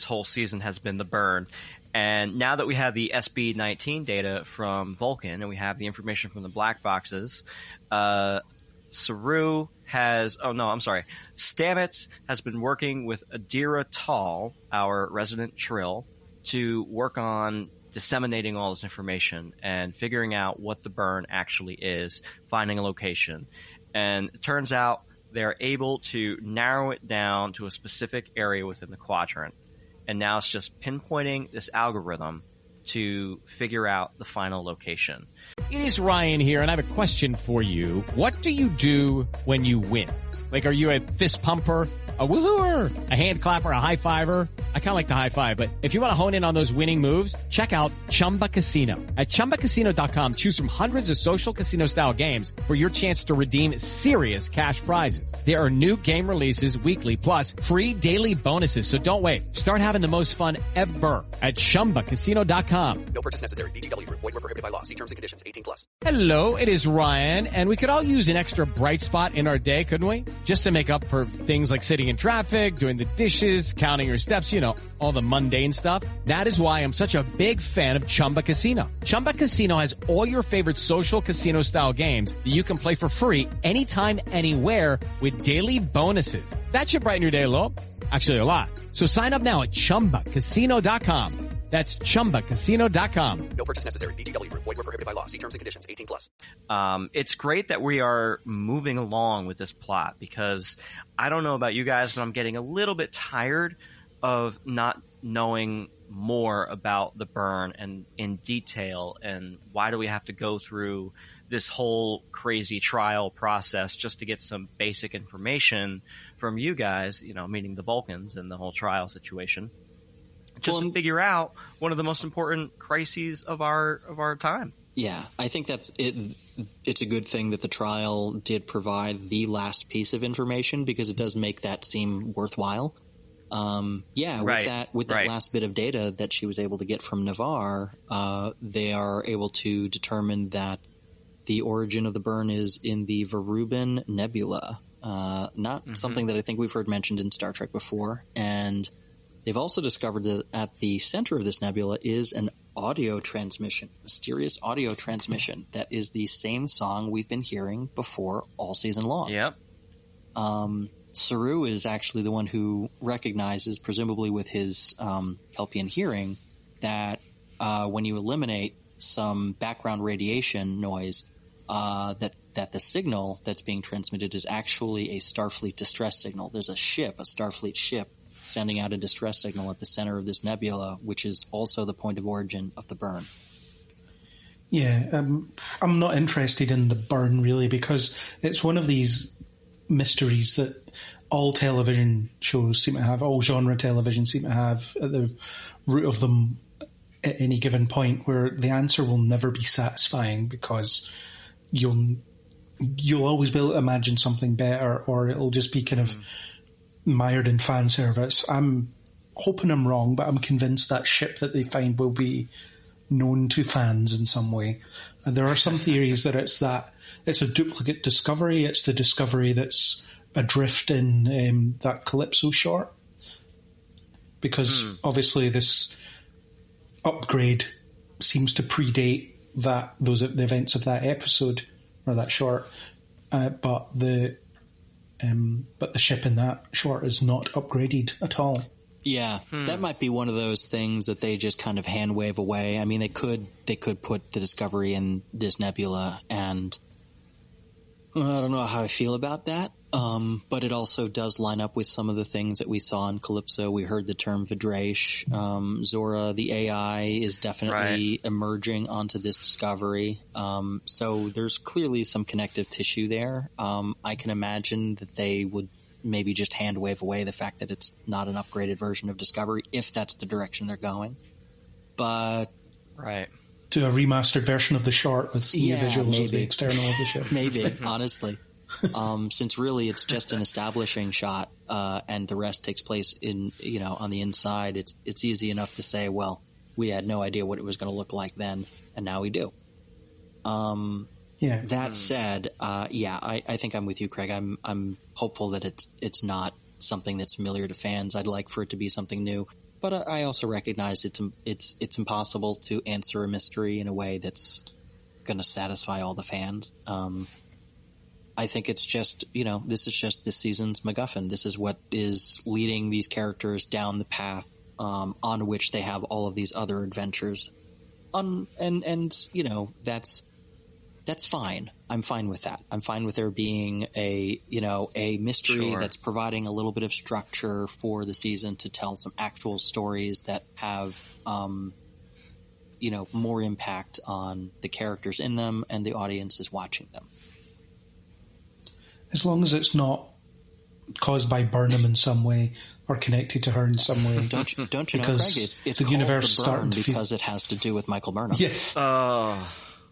whole season has been the burn. And now that we have the SB-19 data from Vulcan and we have the information from the black boxes, Saru Stamets has been working with Adira Tall, our resident Trill, to work on disseminating all this information and figuring out what the burn actually is, finding a location. And it turns out they're able to narrow it down to a specific area within the quadrant. And now it's just pinpointing this algorithm to figure out the final location. It is Ryan here, and I have a question for you. What do you do when you win? Like, are you a fist pumper, a woohooer, a hand clapper, a high fiver? I kind of like the high five, but if you want to hone in on those winning moves, check out Chumba Casino. At ChumbaCasino.com, choose from hundreds of social casino style games for your chance to redeem serious cash prizes. There are new game releases weekly, plus free daily bonuses. So don't wait. Start having the most fun ever at ChumbaCasino.com. No purchase necessary. VGW. Void where prohibited by law. See terms and conditions. 18+. Hello, it is Ryan, and we could all use an extra bright spot in our day, couldn't we? Just to make up for things like sitting in traffic, doing the dishes, counting your steps, you know, all the mundane stuff. That is why I'm such a big fan of Chumba Casino. Chumba Casino has all your favorite social casino style games that you can play for free anytime, anywhere with daily bonuses. That should brighten your day a little. Actually, a lot. So sign up now at ChumbaCasino.com. That's ChumbaCasino.com. No purchase necessary. VGW. Void where prohibited by law. See terms and conditions. 18+. It's great that we are moving along with this plot because I don't know about you guys, but I'm getting a little bit tired of not knowing more about the burn and in detail, and why do we have to go through this whole crazy trial process just to get some basic information from you guys, meaning the Vulcans and the whole trial situation, just to figure out one of the most important crises of our time. Yeah, I think that's it. It's a good thing that the trial did provide the last piece of information, because it does make that seem worthwhile. With that last bit of data that she was able to get from Navarre, they are able to determine that the origin of the burn is in the Verubin Nebula, not something that I think we've heard mentioned in Star Trek before. And they've also discovered that at the center of this nebula is an audio transmission, mysterious audio transmission that is the same song we've been hearing before all season long. Yep. Saru is actually the one who recognizes, presumably with his Kelpian hearing, that when you eliminate some background radiation noise, that the signal that's being transmitted is actually a Starfleet distress signal. There's a Starfleet ship, sending out a distress signal at the center of this nebula, which is also the point of origin of the burn. Yeah, I'm not interested in the burn, really, because it's one of these mysteries that all television shows seem to have, all genre television seem to have at the root of them at any given point, where the answer will never be satisfying, because you'll always be able to imagine something better, or it'll just be kind of mired in fan service. I'm hoping I'm wrong, but I'm convinced that ship that they find will be known to fans in some way. And there are some theories that it's a duplicate Discovery. It's the Discovery that's adrift in that Calypso short, because obviously this upgrade seems to predate the events of that episode or that short, but the ship in that short is not upgraded at all. Yeah, that might be one of those things that they just kind of hand wave away. I mean, they could put the Discovery in this nebula, and I don't know how I feel about that. But it also does line up with some of the things that we saw in Calypso. We heard the term Vidraish. Zora, the AI, is definitely emerging onto this Discovery. So there's clearly some connective tissue there. I can imagine that they would maybe just hand wave away the fact that it's not an upgraded version of Discovery, if that's the direction they're going. But to a remastered version of the short with new visuals of the external of the ship. Maybe, honestly. Since really it's just an establishing shot, and the rest takes place on the inside, it's easy enough to say, well, we had no idea what it was going to look like then, and now we do. That said, I think I'm with you, Craig. I'm hopeful that it's not something that's familiar to fans. I'd like for it to be something new, but I also recognize it's impossible to answer a mystery in a way that's going to satisfy all the fans. I think it's just, this is just this season's MacGuffin. This is what is leading these characters down the path on which they have all of these other adventures. That's fine. I'm fine with that. I'm fine with there being a mystery that's providing a little bit of structure for the season to tell some actual stories that have, more impact on the characters in them and the audiences watching them. As long as it's not caused by Burnham in some way or connected to her in some way. Don't you know, Craig? It's the universe the Burn because it has to do with Michael Burnham. Yeah.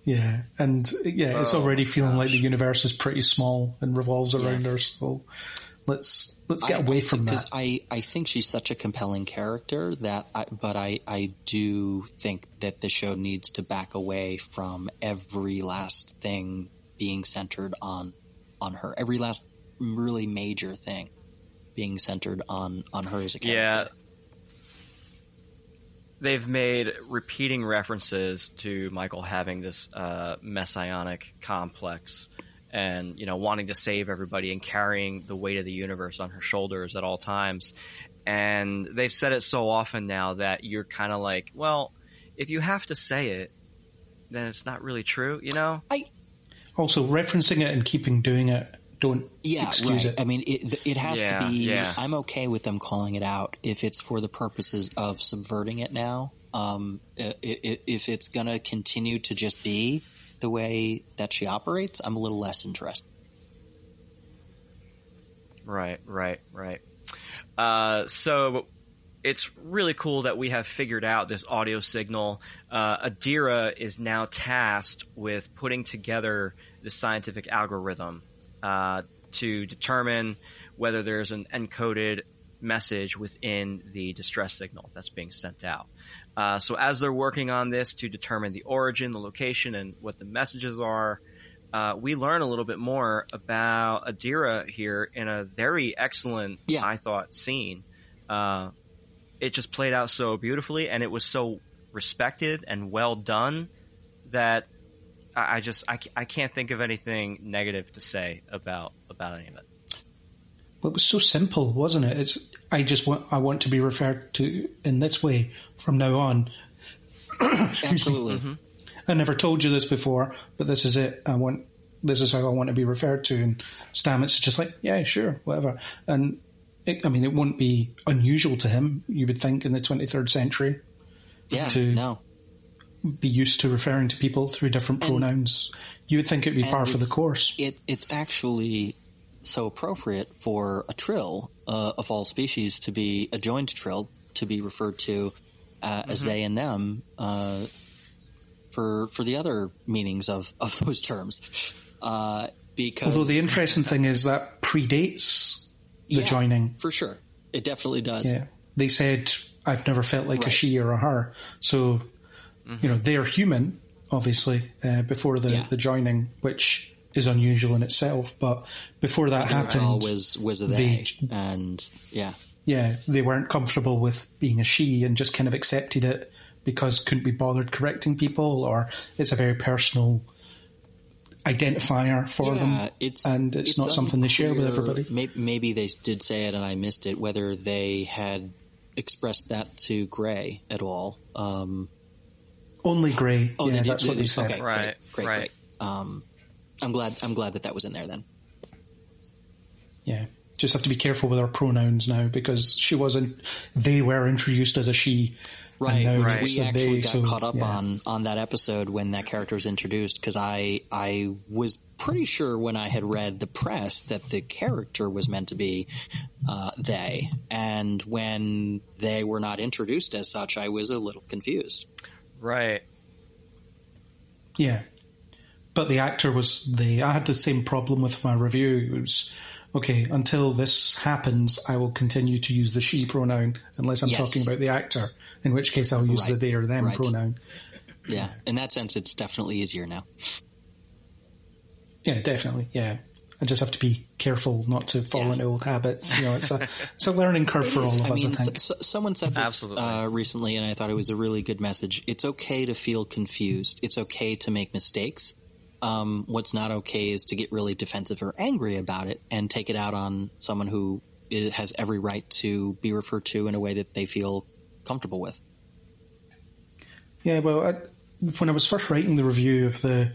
Yeah, and it's already feeling like the universe is pretty small and revolves around her. So let's get away from that. Because I think she's such a compelling character but I do think that the show needs to back away from every last thing being centered on her. Every last really major thing being centered on her as a character. Yeah. They've made repeating references to Michael having this messianic complex and, wanting to save everybody and carrying the weight of the universe on her shoulders at all times. And they've said it so often now that you're kind of like, well, if you have to say it, then it's not really true, Also, referencing it and keeping doing it don't excuse it. I mean, it has to be. Yeah. I'm okay with them calling it out if it's for the purposes of subverting it now. If it's going to continue to just be the way that she operates, I'm a little less interested. Right. So it's really cool that we have figured out this audio signal. Adira is now tasked with putting together the scientific algorithm to determine whether there's an encoded message within the distress signal that's being sent out. So as they're working on this to determine the origin, the location, and what the messages are, we learn a little bit more about Adira here in a very excellent, I thought, scene. It just played out so beautifully, and it was so respected and well done that I can't think of anything negative to say about any of it. Well, it was so simple, wasn't it? I want to be referred to in this way from now on. Absolutely. Mm-hmm. I never told you this before, but this is it. This is how I want to be referred to. And Stamets is just like, yeah, sure, whatever. And it wouldn't be unusual to him, you would think, in the 23rd century. Yeah, to be used to referring to people through different pronouns. You would think it would be par for the course. It's actually so appropriate for a trill of all species to be a joined trill to be referred to as they and them for the other meanings of those terms. Because although the interesting thing is that predates the joining. For sure. It definitely does. Yeah. They said, I've never felt like a she or a her. So, they're human, obviously, before the joining, which is unusual in itself. But before that happened, was a they. And they weren't comfortable with being a she and just kind of accepted it because couldn't be bothered correcting people, or it's a very personal identifier for them, and it's not something they share with everybody. Maybe they did say it and I missed it, whether they had expressed that to Gray at all. Only Gray. Oh, that's what they said. Okay, great. I'm glad that was in there then. Yeah, just have to be careful with our pronouns now, because they were introduced as a she. Right. We actually got caught up on that episode when that character was introduced, because I was pretty sure when I had read the press that the character was meant to be they, and when they were not introduced as such, I was a little confused. Right. Yeah. But the actor I had the same problem with my review. It was, okay, until this happens, I will continue to use the she pronoun unless I'm talking about the actor, in which case I'll use the they or them pronoun. Yeah, in that sense, it's definitely easier now. Yeah, definitely, yeah. I just have to be careful not to fall into old habits. It's a learning curve for all of us, I think. Someone said this recently, and I thought it was a really good message. It's okay to feel confused. It's okay to make mistakes. What's not okay is to get really defensive or angry about it and take it out on someone who has every right to be referred to in a way that they feel comfortable with. Yeah, well, when I was first writing the review of the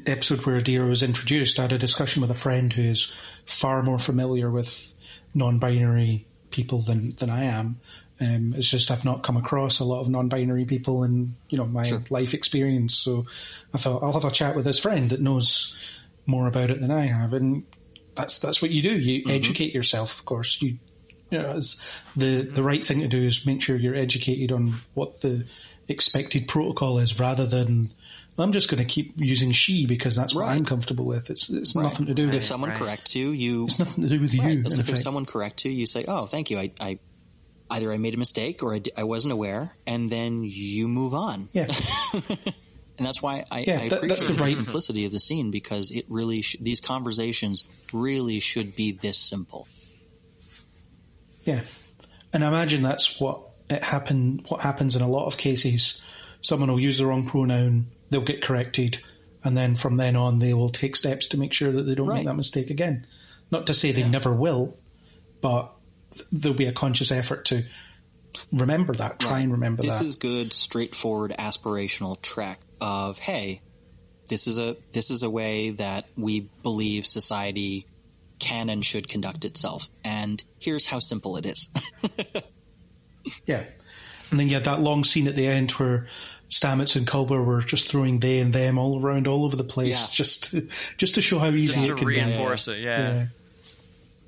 episode where Adira was introduced, I had a discussion with a friend who is far more familiar with non-binary people than I am. It's just I've not come across a lot of non-binary people in my life experience. So I thought I'll have a chat with this friend that knows more about it than I have, and that's what you do. You educate yourself, of course. It's the right thing to do is make sure you're educated on what the expected protocol is, rather than I'm just going to keep using she because that's what I'm comfortable with. It's nothing to do with if someone corrects you. It's nothing to do with you. If someone corrects you say, "Oh, thank you. I either I made a mistake or I wasn't aware," and then you move on. Yeah. And that's why I appreciate the simplicity of the scene, because it really these conversations really should be this simple. Yeah, and I imagine that's what happens in a lot of cases. Someone will use the wrong pronoun, they'll get corrected, and then from then on they will take steps to make sure that they don't make that mistake again. Not to say they never will, but there'll be a conscious effort to remember that, try and remember that. This is good, straightforward, aspirational track of, hey, this is a way that we believe society canon should conduct itself. And here's how simple it is. Yeah. And then you had that long scene at the end where Stamets and Culber were just throwing they and them all around all over the place, just to show how easy it can be. Reinforce it, yeah.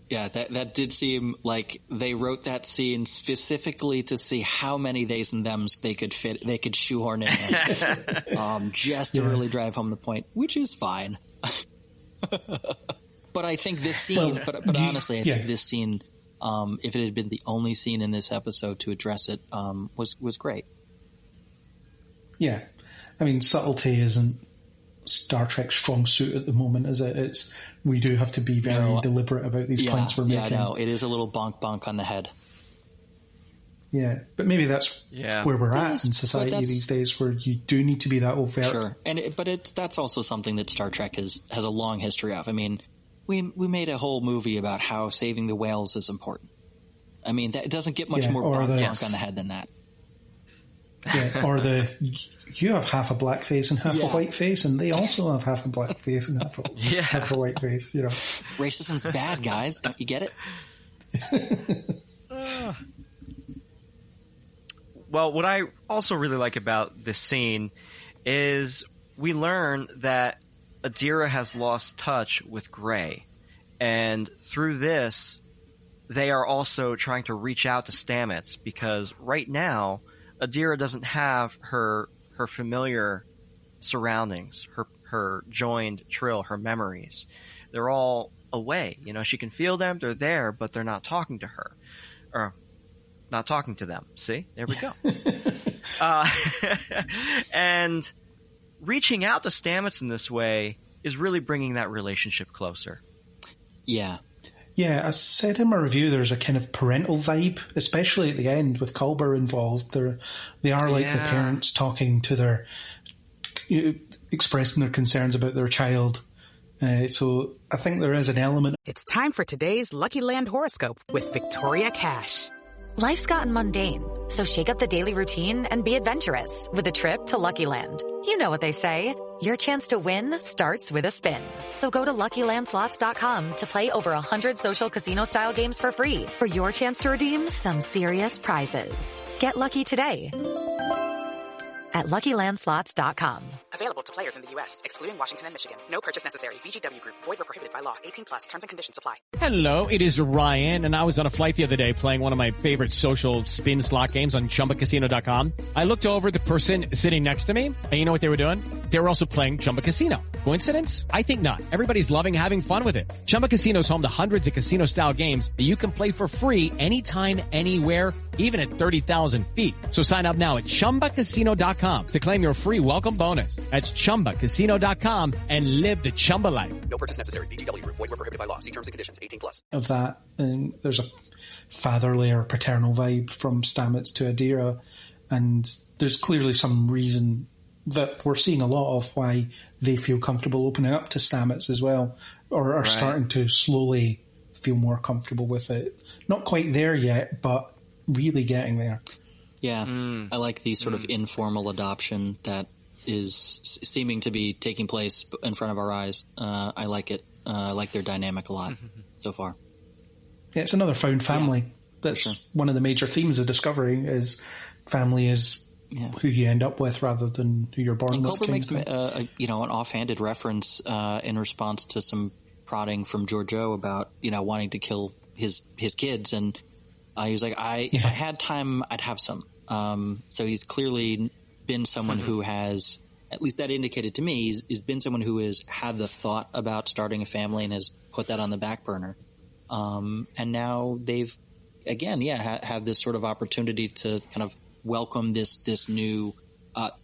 Yeah, that did seem like they wrote that scene specifically to see how many theys and thems they could shoehorn in there, just to really drive home the point, which is fine. But I think this scene, but honestly, I think this scene, if it had been the only scene in this episode to address it, was great. Yeah. I mean, subtlety isn't Star Trek's strong suit at the moment, is it? We do have to be very deliberate about these points we're making. Yeah, no, it is a little bonk on the head. Yeah, but maybe that's where we're at in society these days, where you do need to be that overt. Sure, that's also something that Star Trek has a long history of. I mean, we made a whole movie about how saving the whales is important. I mean, it doesn't get much more bonk on the head than that. Yeah, or you have half a black face and half a white face, and they also have half a black face and half a white face. You know, racism's bad, guys. Don't you get it? Well, what I also really like about this scene is we learn that Adira has lost touch with Gray, and through this, they are also trying to reach out to Stamets, because right now Adira doesn't have her familiar surroundings, her joined trill, her memories. They're all away. You know, she can feel them, they're there, but they're not talking to her. Or not talking to them. See? There we go. And reaching out to Stamets in this way is really bringing that relationship closer. Yeah. Yeah, I said in my review there's a kind of parental vibe, especially at the end with Culber involved. They are like the parents talking to their, expressing their concerns about their child. So I think there is an element. It's time for today's Lucky Land horoscope with Victoria Cash. Life's gotten mundane, so shake up the daily routine and be adventurous with a trip to Lucky Land. You know what they say. Your chance to win starts with a spin. So go to LuckyLandSlots.com to play over 100 social casino-style games for free for your chance to redeem some serious prizes. Get lucky today at LuckyLandSlots.com. Available to players in the U.S., excluding Washington and Michigan. No purchase necessary. VGW Group. Void where prohibited by law. 18+. Terms and conditions apply. Hello, it is Ryan, and I was on a flight the other day playing one of my favorite social spin slot games on ChumbaCasino.com. I looked over at the person sitting next to me, and you know what they were doing? They were also playing Chumba Casino. Coincidence? I think not. Everybody's loving having fun with it. Chumba Casino is home to hundreds of casino-style games that you can play for free anytime, anywhere, even at 30,000 feet. So sign up now at ChumbaCasino.com to claim your free welcome bonus. That's ChumbaCasino.com and live the Chumba life. No purchase necessary. VGW Group. Void where prohibited by law. See terms and conditions. 18+. Of that, and there's a fatherly or paternal vibe from Stamets to Adira, and there's clearly some reason that we're seeing a lot of why they feel comfortable opening up to Stamets as well, or are starting to slowly feel more comfortable with it. Not quite there yet, but really getting there. Yeah, I like the sort of informal adoption that is seeming to be taking place in front of our eyes. I like it. I like their dynamic a lot so far. Yeah, it's another found family. That's one of the major themes of Discovery is family is who you end up with rather than who you're born with. And Culber makes an offhanded reference in response to some prodding from Georgiou about wanting to kill his kids, and he was like, if I had time, I'd have some. So he's clearly been someone who has, at least that indicated to me, he's been someone who has had the thought about starting a family and has put that on the back burner. And now they've, again, have this sort of opportunity to kind of welcome this new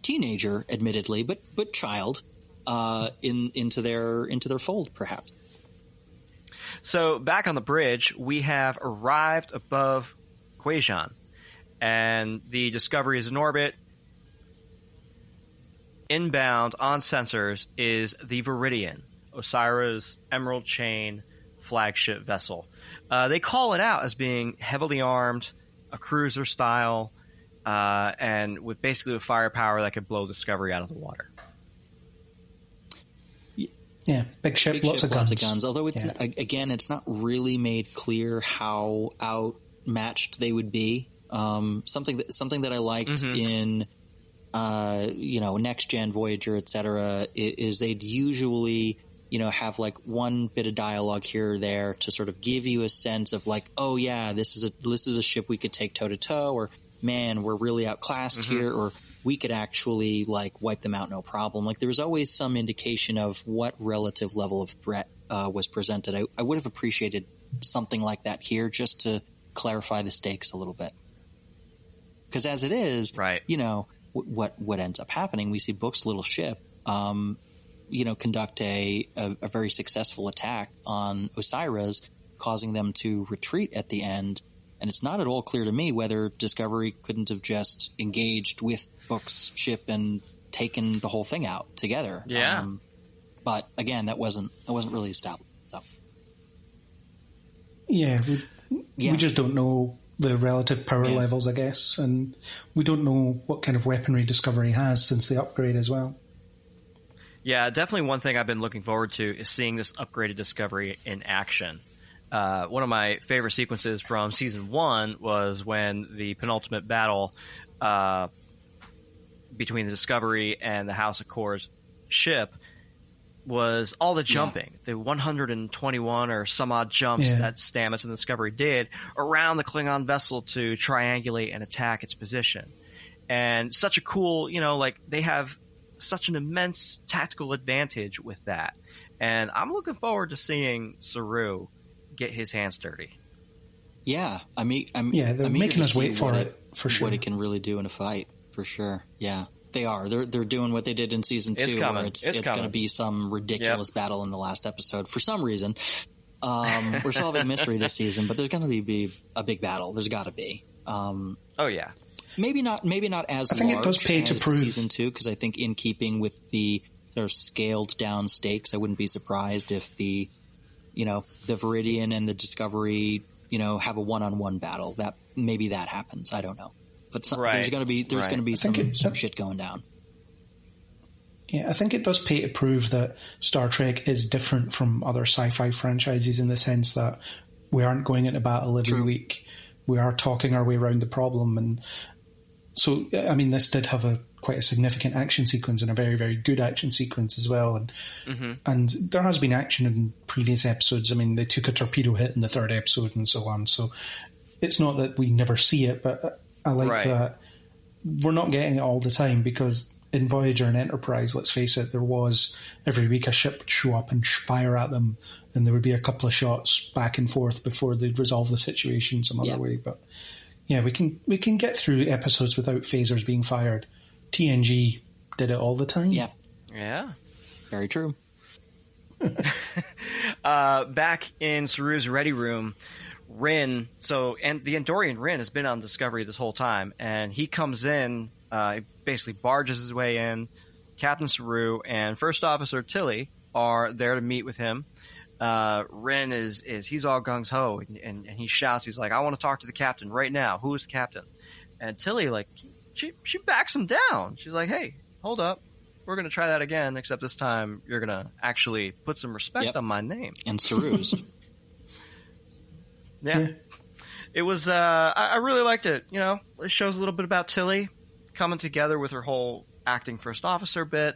teenager, admittedly, but child, into their fold, perhaps. So back on the bridge, we have arrived above Quajon, and the Discovery is in orbit. Inbound on sensors is the Viridian, Ossyra's Emerald Chain flagship vessel. They call it out as being heavily armed, a cruiser style, and with basically a firepower that could blow Discovery out of the water. Yeah, big ship, lots of guns. Although it's again, it's not really made clear how outmatched they would be. Something that I liked in Next Gen, Voyager, etc. is they'd usually have like one bit of dialogue here or there to sort of give you a sense of like, oh yeah, this is a ship we could take toe to toe, or man, we're really outclassed here, or we could actually like wipe them out no problem. Like there was always some indication of what relative level of threat was presented. I would have appreciated something like that here just to clarify the stakes a little bit. Because as it is, right, what ends up happening, we see Book's little ship conduct a very successful attack on Ossyra's, causing them to retreat at the end. And it's not at all clear to me whether Discovery couldn't have just engaged with Book's ship and taken the whole thing out together. Yeah. But again, that wasn't really established. So. Yeah, we just don't know the relative power levels, I guess, and we don't know what kind of weaponry Discovery has since the upgrade as well. Yeah, definitely one thing I've been looking forward to is seeing this upgraded Discovery in action. One of my favorite sequences from Season 1 was when the penultimate battle between the Discovery and the House Accords ship was all the jumping, the 121 or some odd jumps that Stamets and the Discovery did around the Klingon vessel to triangulate and attack its position. And such a cool, they have such an immense tactical advantage with that. And I'm looking forward to seeing Saru get his hands dirty. Yeah, they're making us wait for it, for sure. What it can really do in a fight, for sure. Yeah, they are. They're doing what they did in Season 2, where it's going to be some ridiculous battle in the last episode. For some reason, we're solving a mystery this season, but there's going to be a big battle. There's got to be. Maybe not as I think large it does pay to as prove. Season 2, because I think in keeping with the sort of scaled down stakes, I wouldn't be surprised if the Viridian and the Discovery, have a one-on-one battle. That maybe that happens. I don't know, but there's going to be some shit going down. Yeah, I think it does pay to prove that Star Trek is different from other sci-fi franchises in the sense that we aren't going into battle every week. We are talking our way around the problem, and so this did have quite a significant action sequence and a very, very good action sequence as well. And there has been action in previous episodes. They took a torpedo hit in the third episode and so on. So it's not that we never see it, but I like that we're not getting it all the time, because in Voyager and Enterprise, let's face it, there was every week a ship would show up and fire at them, and there would be a couple of shots back and forth before they'd resolve the situation some other way. But yeah, we can get through episodes without phasers being fired. TNG did it all the time. Yeah. Very true. Back in Saru's ready room, Rin, and the Andorian Rin has been on Discovery this whole time, and he comes in, he basically barges his way in. Captain Saru and First Officer Tilly are there to meet with him. Rin he's all gung-ho, and he shouts, he's like, I want to talk to the captain right now. Who is the captain? And Tilly, she backs him down. She's like, hey, hold up. We're going to try that again, except this time you're going to actually put some respect on my name. And Saru's. It was, I really liked it. It shows a little bit about Tilly coming together with her whole acting first officer bit,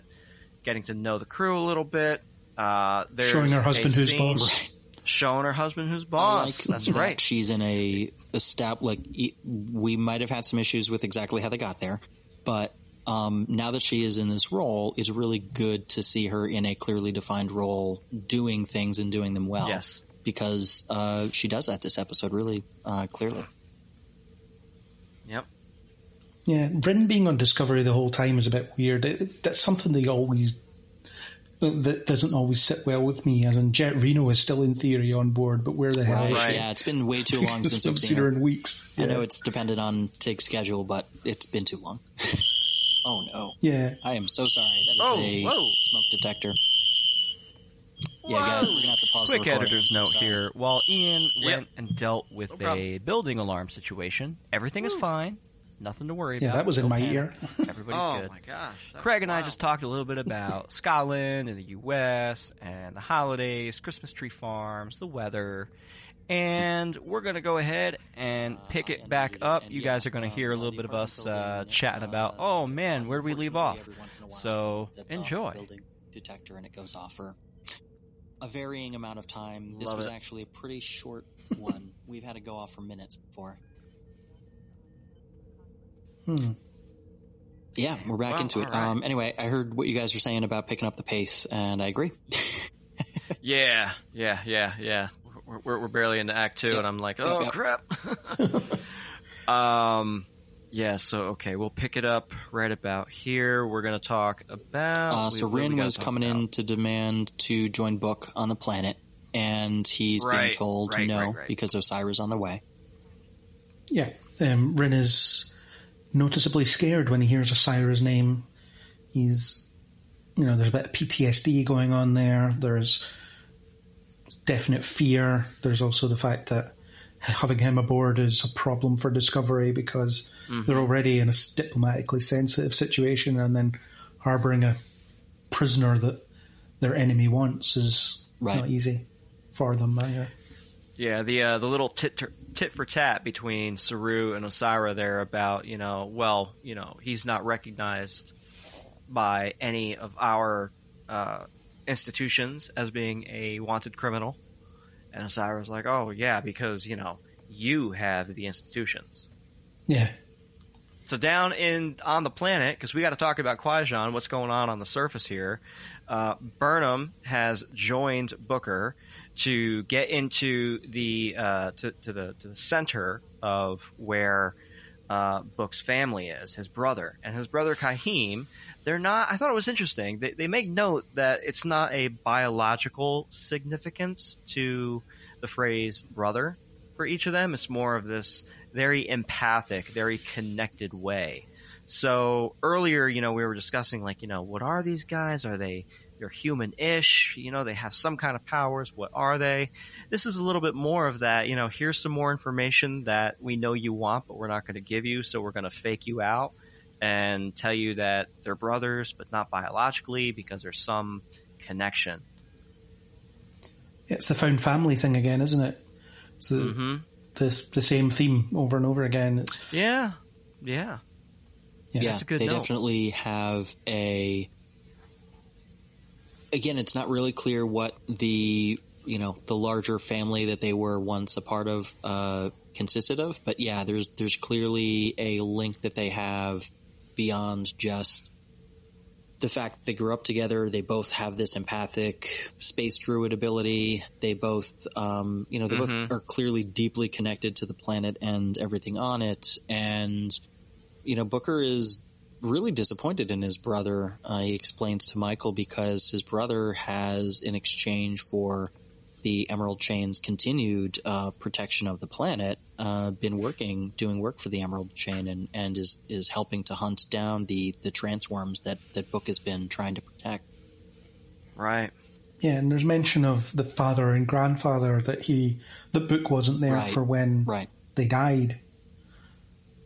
getting to know the crew a little bit. Showing her husband who's boss. Right. Showing her husband who's boss. That's right. She's in a step, we might have had some issues with exactly how they got there, but now that she is in this role, it's really good to see her in a clearly defined role, doing things and doing them well. Yes. Because she does that this episode really clearly. Yep. Yeah, Rin being on Discovery the whole time is a bit weird. That's something that doesn't always sit well with me, as in Jet Reno is still in theory on board, but where the hell is she? Yeah, it's been way too long since we've seen her in weeks. I know it's dependent on Tig's schedule, but it's been too long. Oh no. Yeah. I am so sorry. That is a smoke detector. Yeah, guys, we're going to have to pause the Quick recording. editor's note here. While Ian went and dealt with a building alarm situation, everything is fine. Nothing to worry Yeah, about. that was in No my panic. ear. Everybody's good. Oh my gosh. Craig and I just talked a little bit about Scotland and the U.S. and the holidays, Christmas tree farms, the weather. And we're going to go ahead and pick it back up. You guys are going to hear a little bit of us chatting about, oh man, where did we leave off? So enjoy. Detector, and it goes off for a varying amount of time. This Love was it. actually a pretty short one. We've had to go off for minutes before. Yeah, we're back into it. all right. Anyway, I heard what you guys were saying about picking up the pace, and I agree. Yeah. We're barely into Act 2, and I'm like, oh, crap. Yeah, so, okay, we'll pick it up right about here. We're going to talk about... So Rin was coming in to demand to join Book on the planet, and he's being told no because Ossyra's on the way. Yeah, Rin is noticeably scared when he hears Ossyra's name. He's, there's a bit of PTSD going on there. There's definite fear. There's also the fact that having him aboard is a problem for Discovery because they're already in a diplomatically sensitive situation, and then harboring a prisoner that their enemy wants is not easy for them either. Yeah, the little tit for tat between Saru and Ossyra there about, he's not recognized by any of our institutions as being a wanted criminal. And Ossyra's like, oh, yeah, because, you have the institutions. Yeah. So down on the planet, because we got to talk about Qui-Gon, what's going on the surface here, Burnham has joined Booker to get into the to the center of where Book's family is, his brother Kahim. They're not. I thought it was interesting. They make note that it's not a biological significance to the phrase brother for each of them. It's more of this very empathic, very connected way. So earlier, we were discussing what are these guys? Are they're human-ish? They have some kind of powers. What are they? This is a little bit more of that, here's some more information that we know you want, but we're not going to give you. So we're going to fake you out and tell you that they're brothers, but not biologically because there's some connection. It's the found family thing again, isn't it? It's the same theme over and over again. It's Yeah. That's a good they note. Definitely have a... Again, it's not really clear what the larger family that they were once a part of consisted of, but yeah, there's clearly a link that they have beyond just the fact that they grew up together. They both have this empathic space druid ability. They both, both are clearly deeply connected to the planet and everything on it. And, Booker is really disappointed in his brother. He explains to Michael because his brother has, in exchange for the Emerald Chain's continued protection of the planet, been doing work for the Emerald Chain and is helping to hunt down the transworms that Book has been trying to protect. Right. Yeah, and there's mention of the father and grandfather that Book wasn't there for when they died.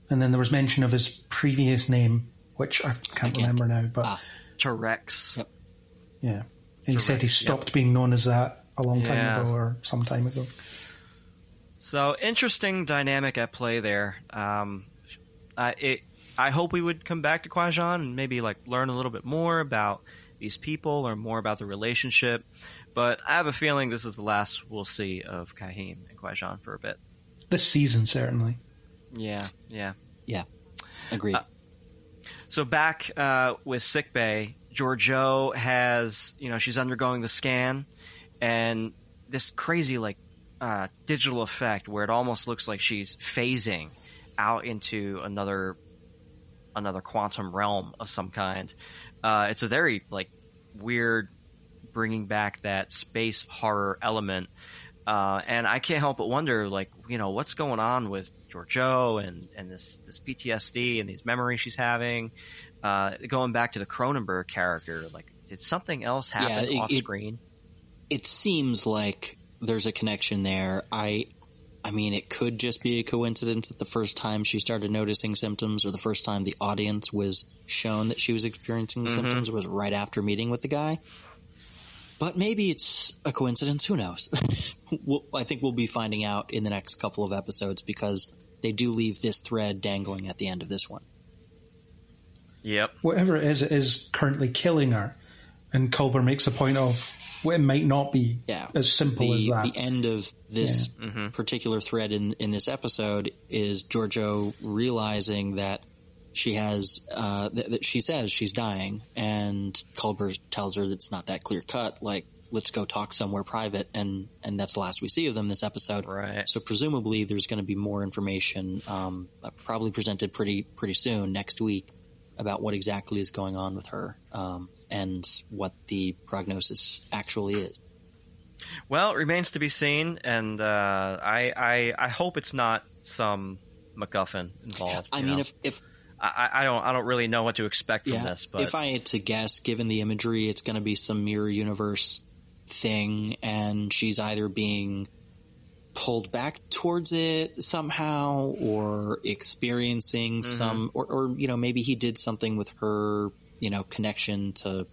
And then there was mention of his previous name, which I can't remember now, but T-Rex. Yep. Yeah. And he said he stopped being known as that a long time ago or some time ago. So interesting dynamic at play there. I hope we would come back to Qui-Gon and maybe learn a little bit more about these people or more about the relationship. But I have a feeling this is the last we'll see of Kahim and Qui-Gon for a bit. This season, certainly. Yeah. Agreed. So back with sickbay, Georgiou has, she's undergoing the scan, and this crazy digital effect where it almost looks like she's phasing out into another quantum realm of some kind. It's a very weird, bringing back that space horror element. And I can't help but wonder, what's going on with Georgiou and this PTSD and these memories she's having. Going back to the Cronenberg character, did something else happen off screen? It seems like there's a connection there. I I mean, it could just be a coincidence that the first time she started noticing symptoms, or the first time the audience was shown that she was experiencing symptoms, was right after meeting with the guy. But maybe it's a coincidence. Who knows? I think we'll be finding out in the next couple of episodes, because they do leave this thread dangling at the end of this one. Yep. Whatever it is currently killing her. And Culber makes a point of, well, it might not be as simple as that. The end of this particular thread in this episode is Georgiou realizing that she has that she says she's dying, and Culber tells her that it's not that clear cut. Like, let's go talk somewhere private, and that's the last we see of them this episode. Right. So presumably there's going to be more information, probably presented pretty soon next week, about what exactly is going on with her, and what the prognosis actually is. Well, it remains to be seen, and I hope it's not some MacGuffin involved. I mean, if I don't really know what to expect from this, but if I had to guess, given the imagery, it's going to be some mirror universe thing, and she's either being pulled back towards it somehow, or experiencing some, or maybe he did something with her, connection to,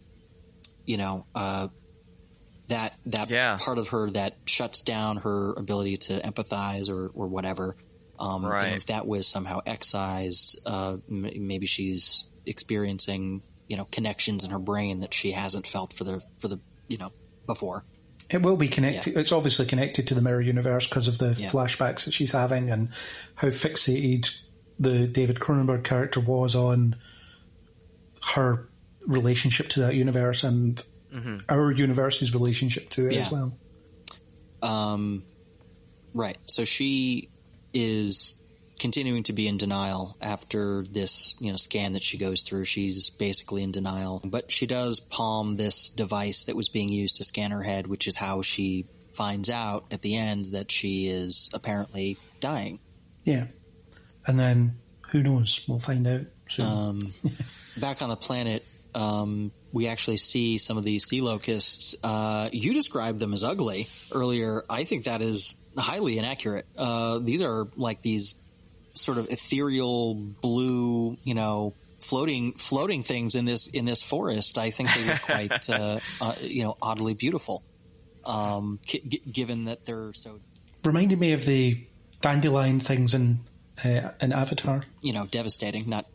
that part of her that shuts down her ability to empathize or whatever. If that was somehow excised, maybe she's experiencing, connections in her brain that she hasn't felt for the before. It will be connected. Yeah. It's obviously connected to the mirror universe because of the flashbacks that she's having, and how fixated the David Cronenberg character was on her relationship to that universe, and our universe's relationship to it as well. Right. So she is continuing to be in denial after this, scan that she goes through. She's basically in denial, but she does palm this device that was being used to scan her head, which is how she finds out at the end that she is apparently dying. Yeah. And then who knows? We'll find out soon. Back on the planet, we actually see some of these sea locusts. You described them as ugly earlier. I think that is highly inaccurate. These are like these sort of ethereal blue, floating things in this forest. I think they look quite, oddly beautiful. Given that they're so. Reminded me of the dandelion things in Avatar. Devastating, not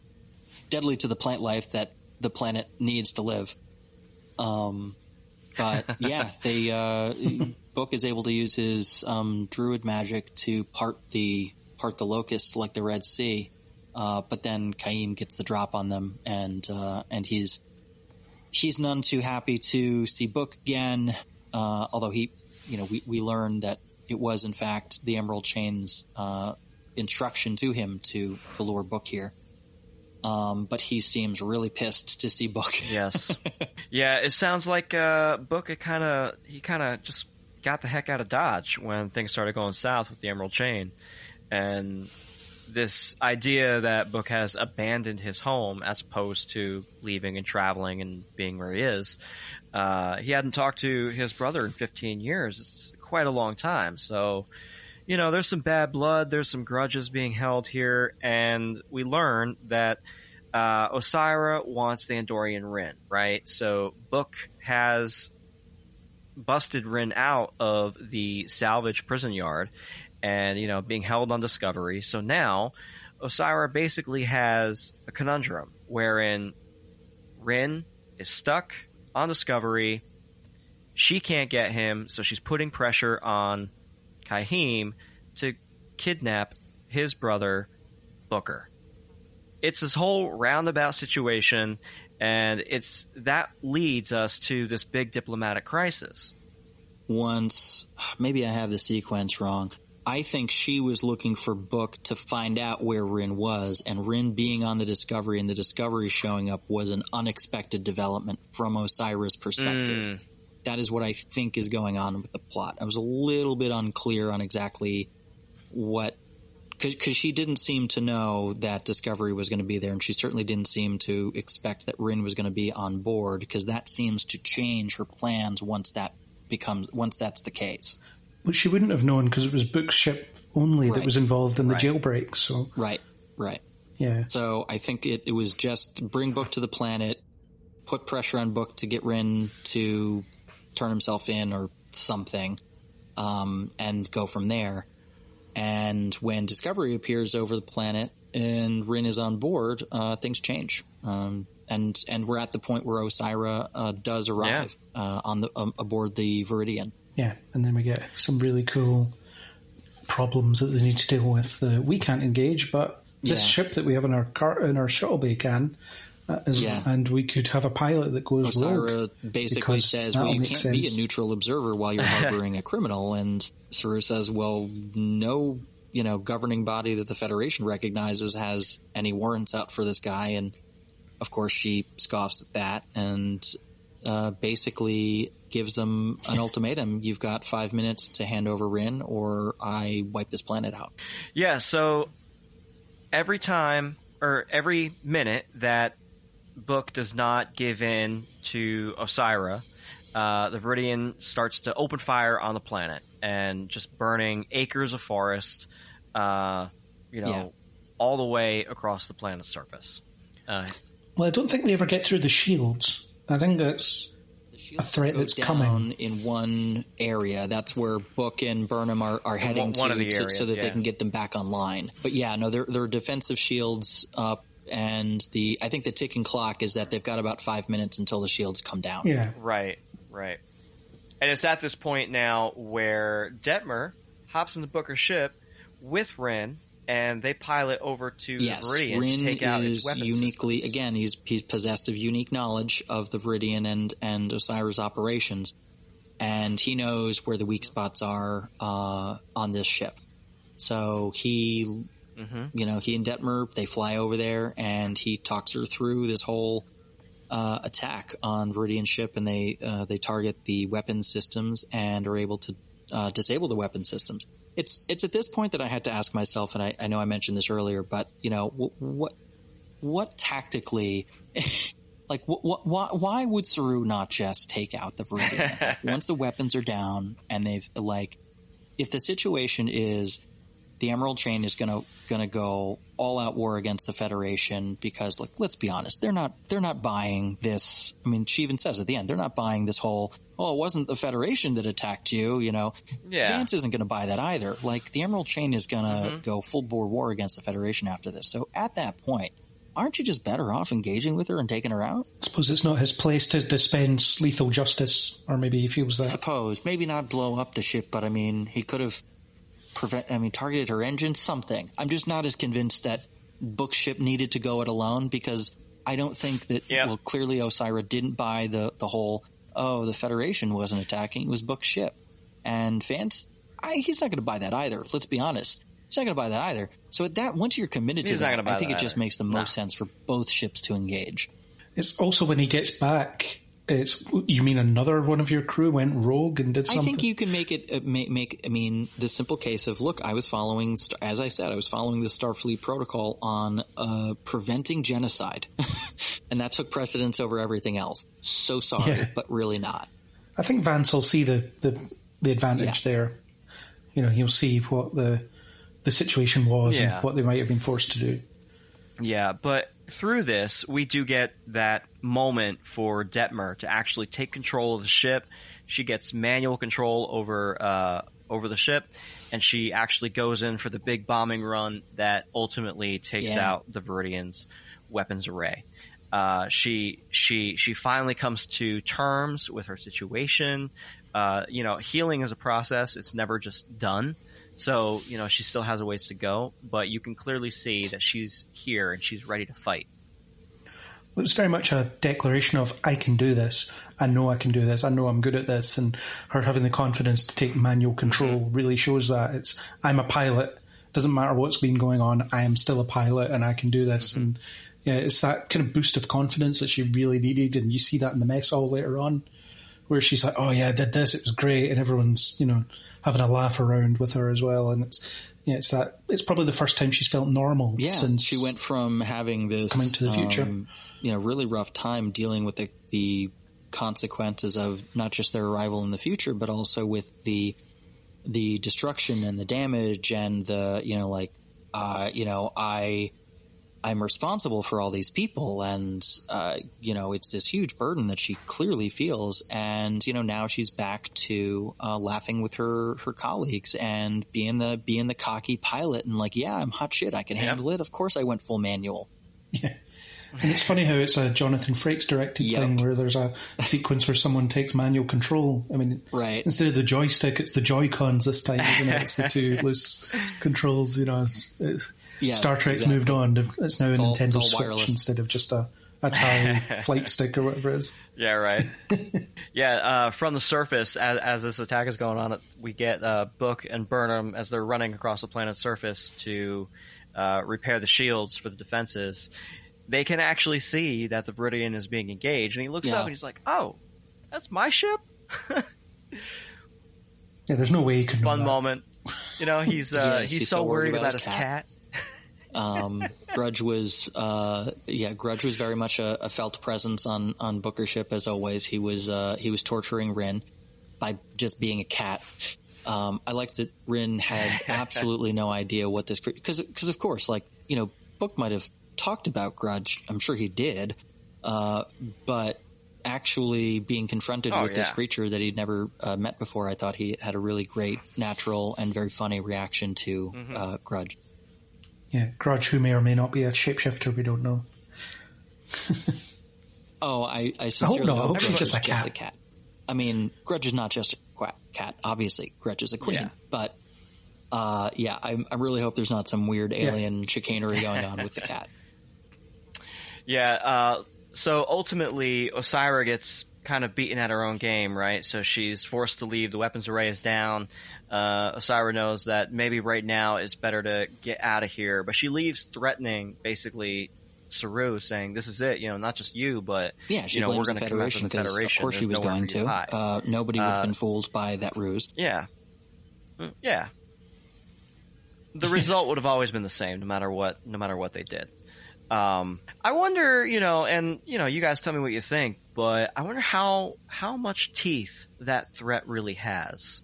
deadly to the plant life that the planet needs to live. But yeah, Book is able to use his druid magic to part the locusts like the Red Sea, but then Kaim gets the drop on them, and he's none too happy to see Book again. Although we learn that it was in fact the Emerald Chain's instruction to him to lure Book here. But he seems really pissed to see Book. Yes. Yeah, it sounds like Book, he kind of just got the heck out of Dodge when things started going south with the Emerald Chain. And this idea that Book has abandoned his home as opposed to leaving and traveling and being where he is. He hadn't talked to his brother in 15 years. It's quite a long time. So, there's some bad blood. There's some grudges being held here. And we learn that Ossyra wants the Andorian Rin, right? So Book has busted Rin out of the salvage prison yard and, being held on Discovery. So now Ossyra basically has a conundrum wherein Rin is stuck on Discovery. She can't get him, so she's putting pressure on Kaim to kidnap his brother, Booker. It's this whole roundabout situation, and that leads us to this big diplomatic crisis. Maybe I have the sequence wrong. I think she was looking for Book to find out where Rin was, and Rin being on the Discovery and the Discovery showing up was an unexpected development from Ossyra's perspective. That is what I think is going on with the plot. I was a little bit unclear on exactly what, because she didn't seem to know that Discovery was going to be there, and she certainly didn't seem to expect that Rin was going to be on board, because that seems to change her plans once that's the case. Well, she wouldn't have known because it was Book's ship only that was involved in the jailbreak. So Right. Yeah. So I think it was just bring Book to the planet, put pressure on Book to get Rin to turn himself in or something, and go from there. And when Discovery appears over the planet and Rin is on board, things change. And we're at the point where Ossyra does arrive aboard the Viridian. Yeah, and then we get some really cool problems that they need to deal with. We can't engage, but this ship that we have in our shuttle bay can. And we could have a pilot that goes Ossyra rogue. basically says, well, you can't be a neutral observer while you're harboring a criminal. And Saru says, well, no, governing body that the Federation recognizes has any warrants out for this guy. And of course she scoffs at that and basically gives them an ultimatum. You've got 5 minutes to hand over Rin or I wipe this planet out. Yeah, so every minute that Book does not give in to Ossyra, the Viridian starts to open fire on the planet and just burning acres of forest, all the way across the planet's surface. Well, I don't think they ever get through the shields. I think that's a threat that's coming in one area. That's where Book and Burnham are heading one of the areas, so that they can get them back online. But there are defensive shields up. And I think the ticking clock is that they've got about 5 minutes until the shields come down. Yeah. Right. And it's at this point now where Detmer hops in the Booker ship with Rin, and they pilot over to the Viridian Rin to take out its weapons uniquely, systems. again, he's possessed of unique knowledge of the Viridian and Ossyra's operations, and he knows where the weak spots are on this ship. So he and Detmer, they fly over there, and he talks her through this whole attack on Viridian ship, and they target the weapon systems and are able to disable the weapon systems. It's at this point that I had to ask myself, and I know I mentioned this earlier, but what tactically, like why would Saru not just take out the Viridian once the weapons are down and they've if the situation is the Emerald Chain is gonna go all out war against the Federation because, let's be honest, they're not buying this. I mean, she even says at the end, they're not buying this whole, it wasn't the Federation that attacked you, Yeah. Vance isn't gonna buy that either. The Emerald Chain is gonna go full bore war against the Federation after this. So at that point, aren't you just better off engaging with her and taking her out? I suppose it's not his place to dispense lethal justice, or maybe he feels that. I suppose. Maybe not blow up the ship, but I mean, he could have targeted her engine, something. I'm just not as convinced that Book's ship needed to go it alone, because I don't think that, clearly Ossyra didn't buy the whole, the Federation wasn't attacking, it was Book's ship. And Vance, he's not going to buy that either. Let's be honest. He's not going to buy that either. So at that, once you're committed to that, I think it just makes the most sense for both ships to engage. It's also when he gets back, you mean another one of your crew went rogue and did something? I think you can make it the simple case of, look, I was following, as I said, the Starfleet protocol on preventing genocide. And that took precedence over everything else. So sorry, but really not. I think Vance will see the advantage there. He'll see what the situation was and what they might have been forced to do. Yeah, but through this, we do get that moment for Detmer to actually take control of the ship. She gets manual control over the ship, and she actually goes in for the big bombing run that ultimately takes out the Viridian's weapons array. She finally comes to terms with her situation. Healing is a process; it's never just done. So, she still has a ways to go, but you can clearly see that she's here and she's ready to fight. It was very much a declaration of, I can do this. I know I can do this. I know I'm good at this. And her having the confidence to take manual control really shows that. I'm a pilot. Doesn't matter what's been going on. I am still a pilot and I can do this. And it's that kind of boost of confidence that she really needed. And you see that in the mess hall later on, where she's like, oh yeah, I did this. It was great. And everyone's, having a laugh around with her as well. And it's probably the first time she's felt normal since she went from having this coming to the future, really rough time dealing with the consequences of not just their arrival in the future, but also with the the destruction and the damage and the, I'm responsible for all these people, and it's this huge burden that she clearly feels, and now she's back to laughing with her colleagues and being the cocky pilot and like, yeah, I'm hot shit, I can handle it. Of course, I went full manual. Yeah, and it's funny how it's a Jonathan Frakes directed thing where there's a sequence where someone takes manual control. I mean, right. Instead of the joystick, it's the Joy-Cons this time, isn't it? It's the two loose controls. It's Yes, Star Trek's exactly. moved on. It's now a Nintendo Switch wireless. instead of just a Atari flight stick or whatever it is. Yeah, right. From the surface, as this attack is going on, we get Book and Burnham as they're running across the planet's surface to repair the shields for the defenses. They can actually see that the Viridian is being engaged, and he looks up and he's like, "Oh, that's my ship." Yeah, there's no way he could know Fun that. moment. He's so worried about his cat. Grudge was very much a felt presence on Booker's ship as always. He was torturing Rin by just being a cat. I like that Rin had absolutely no idea what this, because of course, Book might have talked about Grudge. I'm sure he did, but actually being confronted with this creature that he'd never met before, I thought he had a really great, natural, and very funny reaction to Grudge. Yeah, Grudge, who may or may not be a shapeshifter, we don't know. I sincerely hope she's Grudge just is a cat. I mean, Grudge is not just a cat. Obviously, Grudge is a queen. But, I really hope there's not some weird alien chicanery going on with the cat. Yeah, so ultimately, Ossyra gets kind of beaten at her own game, right? So she's forced to leave. The weapons array is down. Ossyra knows that maybe right now it's better to get out of here, but she leaves threatening, basically, Saru, saying, "This is it. Not just you, but we're going to come after the Federation." Of course, she was going to. Nobody would have been fooled by that ruse. Yeah. The result would have always been the same, no matter what they did. I wonder, and you guys tell me what you think, but I wonder how much teeth that threat really has.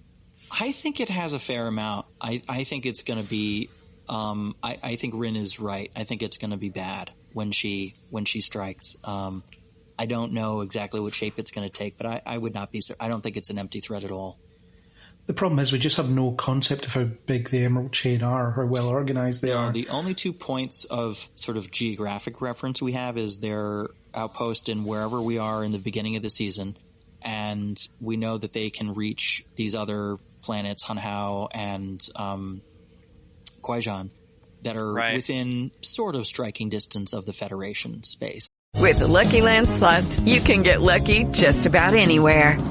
I think it has a fair amount. I think it's going to be. I think Rin is right. I think it's going to be bad when she strikes. I don't know exactly what shape it's going to take, but I would not be. I don't think it's an empty threat at all. The problem is we just have no concept of how big the Emerald Chain are, how well organized they are. The only 2 points of sort of geographic reference we have is their outpost in wherever we are in the beginning of the season, and we know that they can reach these other planets, Hanhao and Kwaijan, that are within sort of striking distance of the Federation space. With the Lucky Land Slots, you can get lucky just about anywhere.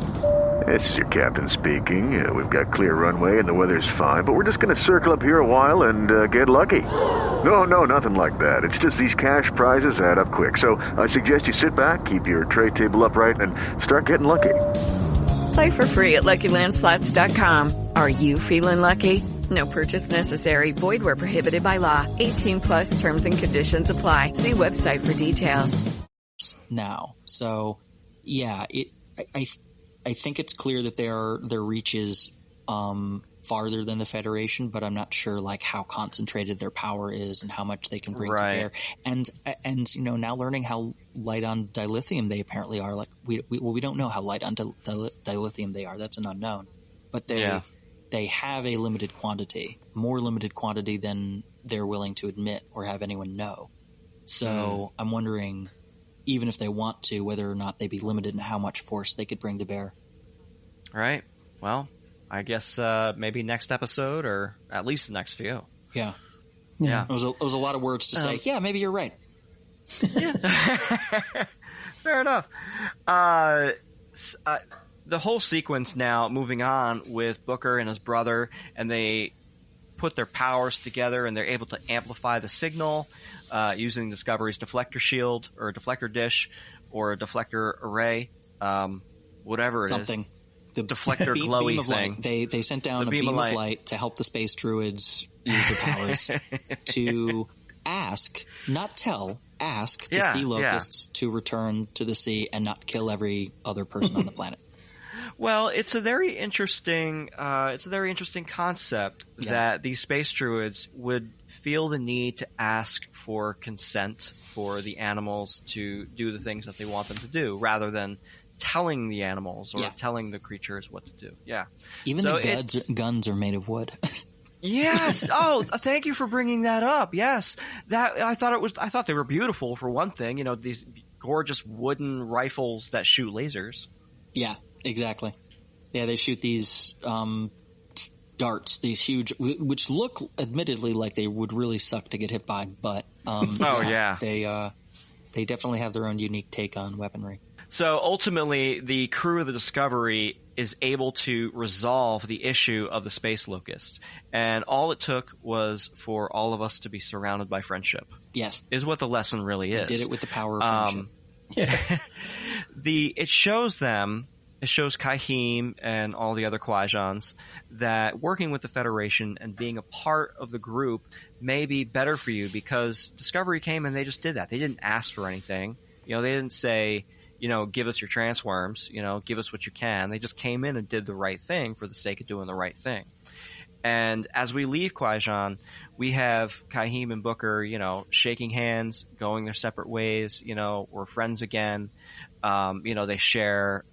This is your captain speaking. We've got clear runway and the weather's fine, but we're just going to circle up here a while and get lucky. No, nothing like that. It's just these cash prizes add up quick. So I suggest you sit back, keep your tray table upright, and start getting lucky. Play for free at LuckyLandSlots.com. Are you feeling lucky? No purchase necessary. Void where prohibited by law. 18+ terms and conditions apply. See website for details. Now, so yeah, I think it's clear that their reach is farther than the Federation, but I'm not sure how concentrated their power is and how much they can bring to bear. And now learning how light on dilithium they apparently are. We don't know how light on dilithium they are. That's an unknown. But they have a limited quantity, more limited quantity than they're willing to admit or have anyone know. So I'm wondering, even if they want to, whether or not they'd be limited in how much force they could bring to bear. Right. Well, I guess maybe next episode, or at least the next few. Yeah. It was a lot of words to say. Yeah, maybe you're right. Fair enough. The whole sequence now, moving on with Booker and his brother, and they put their powers together and they're able to amplify the signal using Discovery's deflector shield or a deflector dish or a deflector array, whatever it is. The deflector glowy beam thing. They sent down a beam of light to help the space druids use their powers to ask, not tell, ask the sea locusts to return to the sea and not kill every other person on the planet. Well, it's a very interesting concept that these space druids would feel the need to ask for consent for the animals to do the things that they want them to do, rather than telling the animals or telling the creatures what to do. Yeah. Even the guns are made of wood. Yes. Oh, thank you for bringing that up. Yes. I thought they were beautiful for one thing, these gorgeous wooden rifles that shoot lasers. Yeah, exactly. Yeah, they shoot these darts, these huge, which look admittedly like they would really suck to get hit by, but they definitely have their own unique take on weaponry. So ultimately, the crew of the Discovery is able to resolve the issue of the space locust, and all it took was for all of us to be surrounded by friendship. Yes, is what the lesson really is. They did it with the power of friendship. It shows Kahim and all the other Kwajans that working with the Federation and being a part of the group may be better for you, because Discovery came and they just did that. They didn't ask for anything. They didn't say, give us your transworms, give us what you can. They just came in and did the right thing for the sake of doing the right thing. And as we leave Kwajan, we have Kahim and Booker, shaking hands, going their separate ways. We're friends again. They share,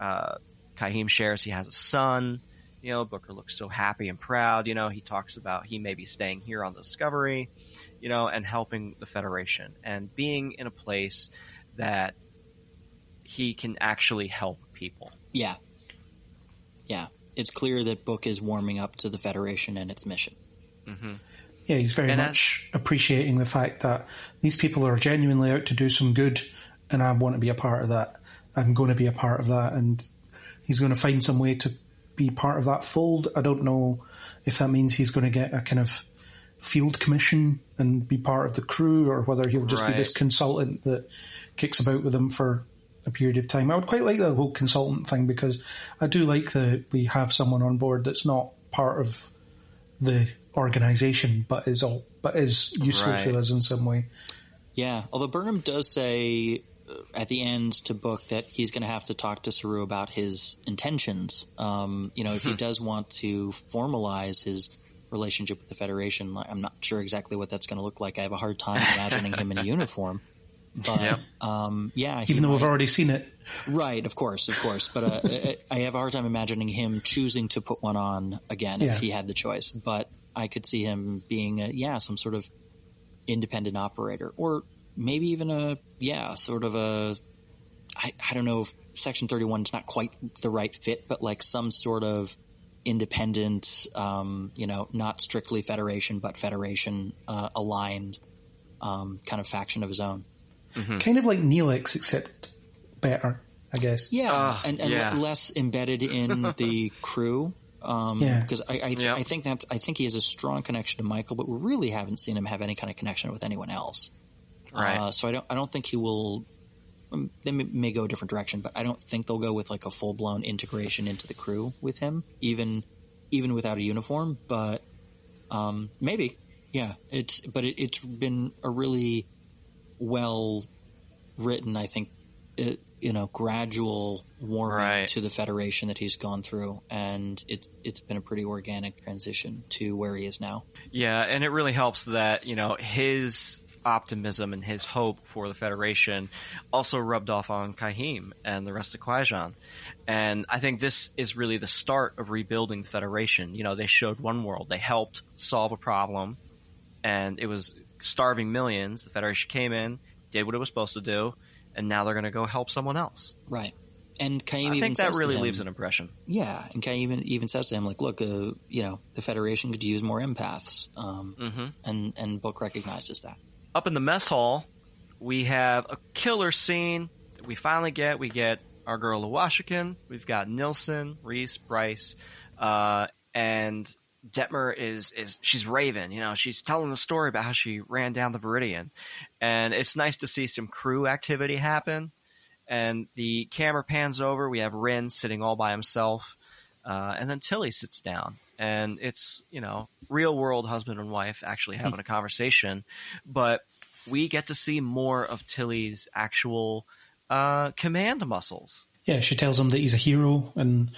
Kahim shares he has a son. Booker looks so happy and proud. He talks about he may be staying here on the Discovery, and helping the Federation and being in a place that he can actually help people. Yeah. Yeah. It's clear that Book is warming up to the Federation and its mission. Mm-hmm. Yeah, he's very much appreciating the fact that these people are genuinely out to do some good, and I want to be a part of that. I'm going to be a part of that, and he's going to find some way to be part of that fold. I don't know if that means he's going to get a kind of field commission and be part of the crew, or whether he'll just be this consultant that kicks about with them for a period of time. I would quite like the whole consultant thing, because I do like that we have someone on board that's not part of the organization, but is useful to us in some way. Yeah, although Burnham does say at the end to Book that he's going to have to talk to Saru about his intentions. If he does want to formalize his relationship with the Federation, I'm not sure exactly what that's going to look like. I have a hard time imagining him in a uniform. But even though we've already seen it, right? Of course. But I have a hard time imagining him choosing to put one on again if he had the choice. But I could see him being some sort of independent operator, or maybe even I don't know if Section 31 is not quite the right fit, but like some sort of independent, not strictly Federation, but Federation aligned kind of faction of his own. Mm-hmm. Kind of like Neelix, except better, I guess. Yeah, and less embedded in the crew. Because I think he has a strong connection to Michael, but we really haven't seen him have any kind of connection with anyone else. Right. So I don't think he will. They may go a different direction, but I don't think they'll go with like a full blown integration into the crew with him, even without a uniform. But maybe, yeah. It's been a really well written, I think, gradual warming to the Federation that he's gone through, and it's been a pretty organic transition to where he is now. Yeah, and it really helps that his optimism and his hope for the Federation also rubbed off on Kahim and the rest of Kwajan. And I think this is really the start of rebuilding the Federation. They showed one world. They helped solve a problem, and it was starving millions. The Federation came in, did what it was supposed to do, and now they're going to go help someone else. Right. And Kahim I even think that says really to him, leaves an impression. Yeah, and Kahim even says to him, like, look, the Federation could use more empaths. And Book recognizes that. Up in the mess hall, we have a killer scene that we finally get. We get our girl Lawashikin. We've got Nilsson, Reese, Bryce, and Detmer she's Raven. She's telling the story about how she ran down the Viridian. And it's nice to see some crew activity happen. And the camera pans over. We have Rin sitting all by himself. And then Tilly sits down. And it's, real world husband and wife actually having a conversation. But we get to see more of Tilly's actual command muscles. Yeah, she tells him that he's a hero and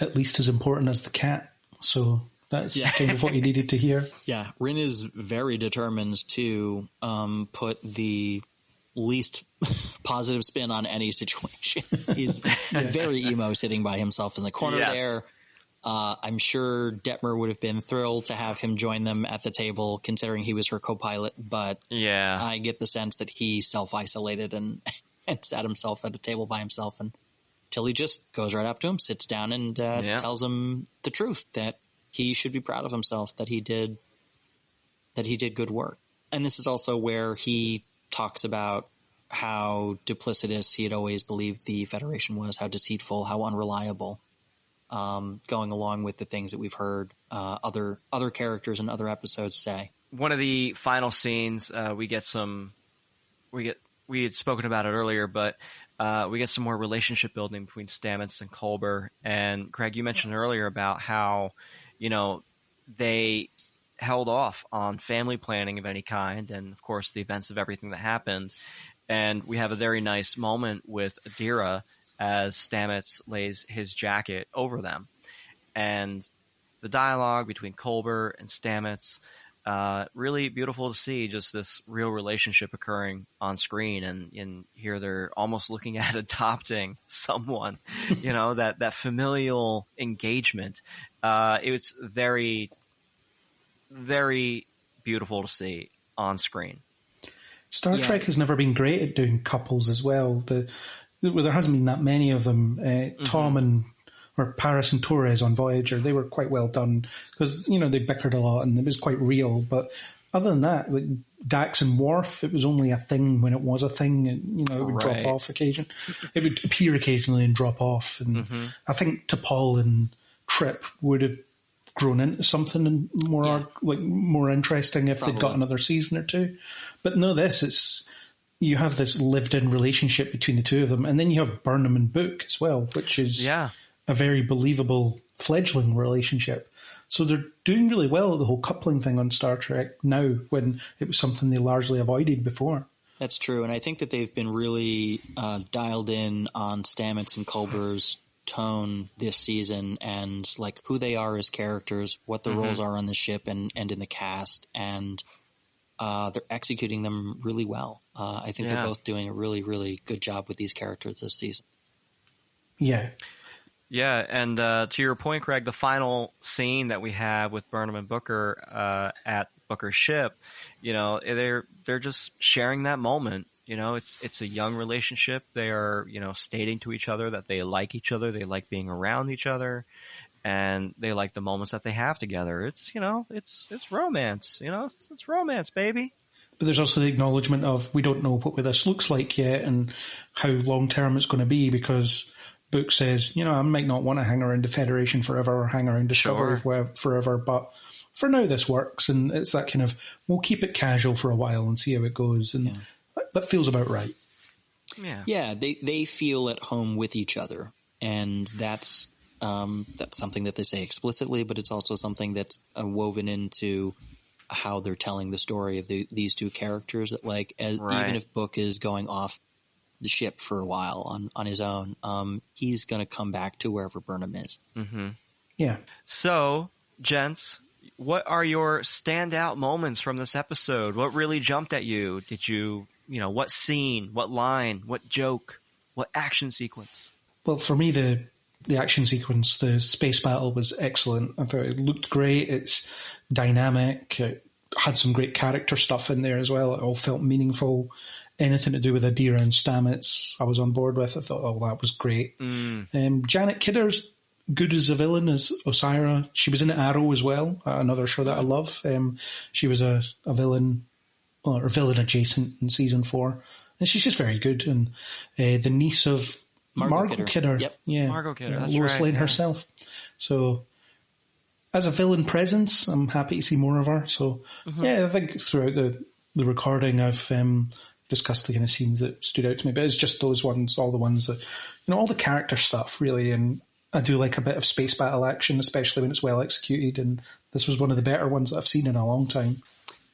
at least as important as the cat. So that's kind of what you needed to hear. Yeah, Rin is very determined to put the least positive spin on any situation. He's very emo sitting by himself in the corner there. I'm sure Detmer would have been thrilled to have him join them at the table, considering he was her co-pilot, but I get the sense that he self-isolated and sat himself at a table by himself until he just goes right up to him, sits down, and tells him the truth, that he should be proud of himself, that he did good work. And this is also where he talks about how duplicitous he had always believed the Federation was, how deceitful, how unreliable, going along with the things that we've heard other characters in other episodes say. One of the final scenes, we had spoken about it earlier, but we get some more relationship building between Stamets and Culber. And Craig, you mentioned earlier about how, they held off on family planning of any kind, and of course the events of everything that happened. And we have a very nice moment with Adira as Stamets lays his jacket over them. And the dialogue between Culber and Stamets, really beautiful to see, just this real relationship occurring on screen. And here they're almost looking at adopting someone, that familial engagement. It's very, very beautiful to see on screen. Star Trek has never been great at doing couples as well. There hasn't been that many of them. Tom or Paris and Torres on Voyager, they were quite well done because, they bickered a lot and it was quite real. But other than that, like Dax and Worf, it was only a thing when it was a thing. And, it would drop off occasionally. It would appear occasionally and drop off. And I think T'Pol and Trip would have grown into something more interesting if they'd got another season or two. But no, you have this lived-in relationship between the two of them, and then you have Burnham and Book as well, which is a very believable fledgling relationship. So they're doing really well at the whole coupling thing on Star Trek now, when it was something they largely avoided before. That's true, and I think that they've been really dialed in on Stamets and Culber's tone this season, and like who they are as characters, what the roles are on the ship and in the cast, and they're executing them really well. I think they're both doing a really, really good job with these characters this season. Yeah, and to your point, Craig, the final scene that we have with Burnham and Booker at Booker's ship, they're just sharing that moment. It's a young relationship. They are, stating to each other that they like each other, they like being around each other, and they like the moments that they have together. It's, it's romance. It's romance, baby. But there's also the acknowledgement of we don't know what this looks like yet and how long term it's going to be, because Book says, I might not want to hang around the Federation forever or hang around Discovery forever, but for now this works. And it's that kind of, we'll keep it casual for a while and see how it goes. And that feels about right. Yeah, they feel at home with each other, and that's something that they say explicitly, but it's also something that's woven into how they're telling the story of these two characters. That even if Book is going off the ship for a while on his own, he's going to come back to wherever Burnham is. Yeah. So, gents, what are your standout moments from this episode? What really jumped at you? Did you, what scene, what line, what joke, what action sequence? Well, for me, the action sequence, the space battle was excellent. I thought it looked great. It's dynamic. It had some great character stuff in there as well. It all felt meaningful. Anything to do with Adira and Stamets, I was on board with. I thought, that was great. Janet Kidder's good as a villain as Ossyra. She was in Arrow as well, another show that I love. She was a villain, or villain adjacent in season 4. And she's just very good. And the niece of Margot Kidder. Yep. Yeah. Margot Kidder, that's Lois right, Lane yeah. herself. So as a villain presence, I'm happy to see more of her. So I think throughout the recording I've discussed the kind of scenes that stood out to me, but it's just those ones, all the ones that, all the character stuff really. And I do like a bit of space battle action, especially when it's well executed, and this was one of the better ones that I've seen in a long time.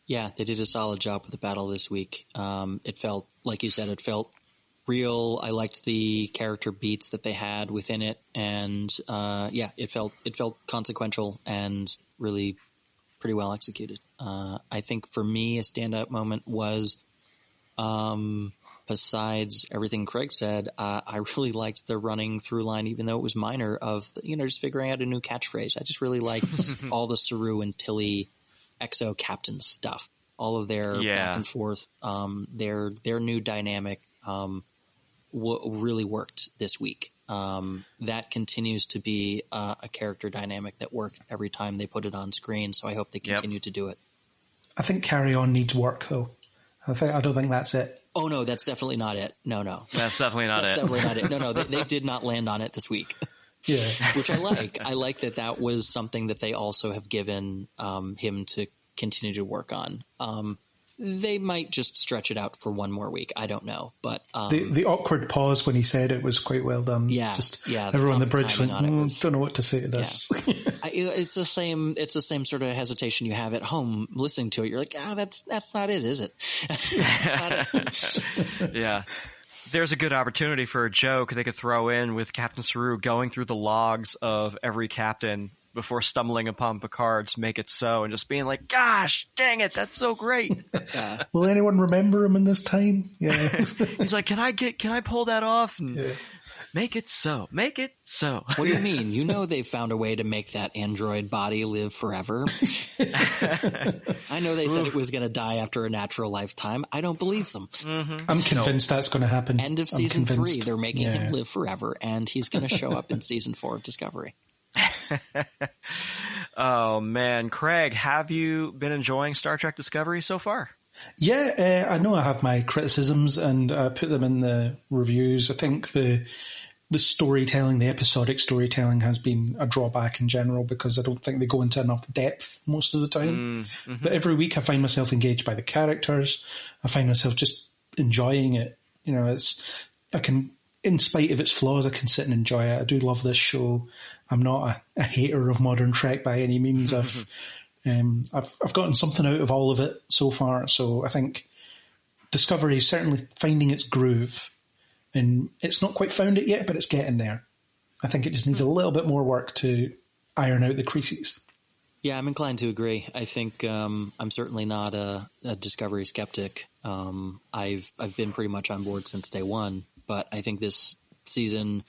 Yeah, they did a solid job with the battle this week. It felt, like you said, real. I liked the character beats that they had within it, and it felt consequential and really pretty well executed. I think for me, a standout moment was, besides everything Craig said, I really liked the running through line, even though it was minor, of just figuring out a new catchphrase. I just really liked all the Saru and Tilly Exo Captain stuff, all of their back and forth, their new dynamic. Really worked this week. That continues to be a character dynamic that works every time they put it on screen. So I hope they continue to do it. I think Carry On needs work, though. I don't think that's it. Oh no, that's definitely not it. No, that's definitely not it. Definitely not it. No, they did not land on it this week. Yeah, which I like. I like that was something that they also have given him to continue to work on. They might just stretch it out for one more week. I don't know, but the awkward pause when he said it was quite well done. Everyone on the bridge went, don't know what to say to this. Yeah. It's the same. It's the same sort of hesitation you have at home listening to it. You're like, that's not it, is it? Yeah. There's a good opportunity for a joke they could throw in with Captain Saru going through the logs of every captain before stumbling upon Picard's Make It So and just being like, gosh, dang it, that's so great. Will anyone remember him in this time? Yeah. He's like, can I pull that off? And make it so. Make it so. What do you mean? They've found a way to make that android body live forever. I know they said it was going to die after a natural lifetime. I don't believe them. Mm-hmm. I'm convinced that's going to happen. End of season 3, they're making him live forever, and he's going to show up in season 4 of Discovery. Oh man, Craig, have you been enjoying Star Trek Discovery so far? Yeah, I know I have my criticisms and I put them in the reviews. I think the storytelling, the episodic storytelling, has been a drawback in general because I don't think they go into enough depth most of the time. Mm-hmm. But every week I find myself engaged by the characters. I find myself just enjoying it. In spite of its flaws, I can sit and enjoy it. I do love this show. I'm not a hater of modern Trek by any means. I've gotten something out of all of it so far. So I think Discovery is certainly finding its groove, and it's not quite found it yet, but it's getting there. I think it just needs a little bit more work to iron out the creases. Yeah, I'm inclined to agree. I think I'm certainly not a Discovery skeptic. I've been pretty much on board since day one, but I think this season,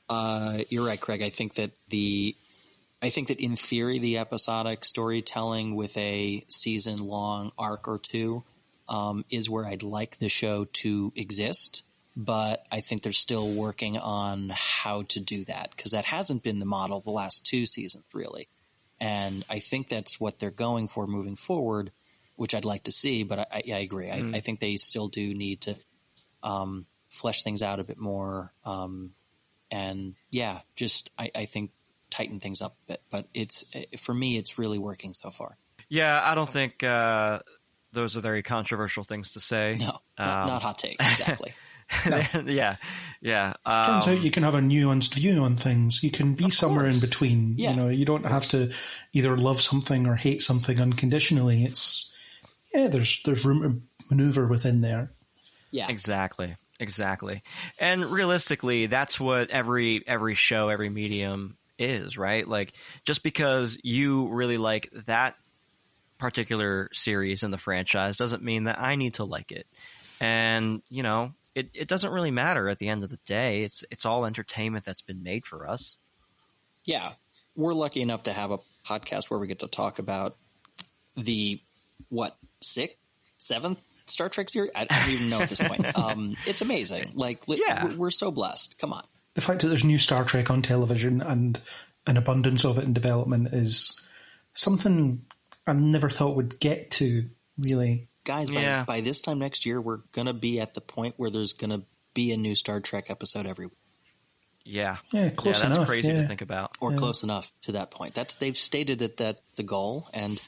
you're right, Craig. I think that in theory, the episodic storytelling with a season-long arc or two is where I'd like the show to exist. But I think they're still working on how to do that because that hasn't been the model the last 2 seasons, really. And I think that's what they're going for moving forward, which I'd like to see. But I agree. I think they still do need to flesh things out a bit more. I think tighten things up a bit. But for me, it's really working so far. Yeah, I don't think those are very controversial things to say. No, not hot takes, exactly. No. Yeah. Turns out you can have a nuanced view on things. You can be somewhere in between. Yeah, you don't have to either love something or hate something unconditionally. There's room to maneuver within there. Yeah, exactly. And realistically, that's what every show, every medium is, right? Like, just because you really like that particular series in the franchise doesn't mean that I need to like it. And, it doesn't really matter at the end of the day. It's all entertainment that's been made for us. Yeah. We're lucky enough to have a podcast where we get to talk about the, 6th, 7th Star Trek series? I don't even know at this point. It's amazing. We're so blessed. Come on. The fact that there's new Star Trek on television and an abundance of it in development is something I never thought would get to, really. Guys, by this time next year, we're going to be at the point where there's going to be a new Star Trek episode every week. Yeah. Close that's enough. Crazy to think about. Or close enough to that point. They've stated that's the goal, and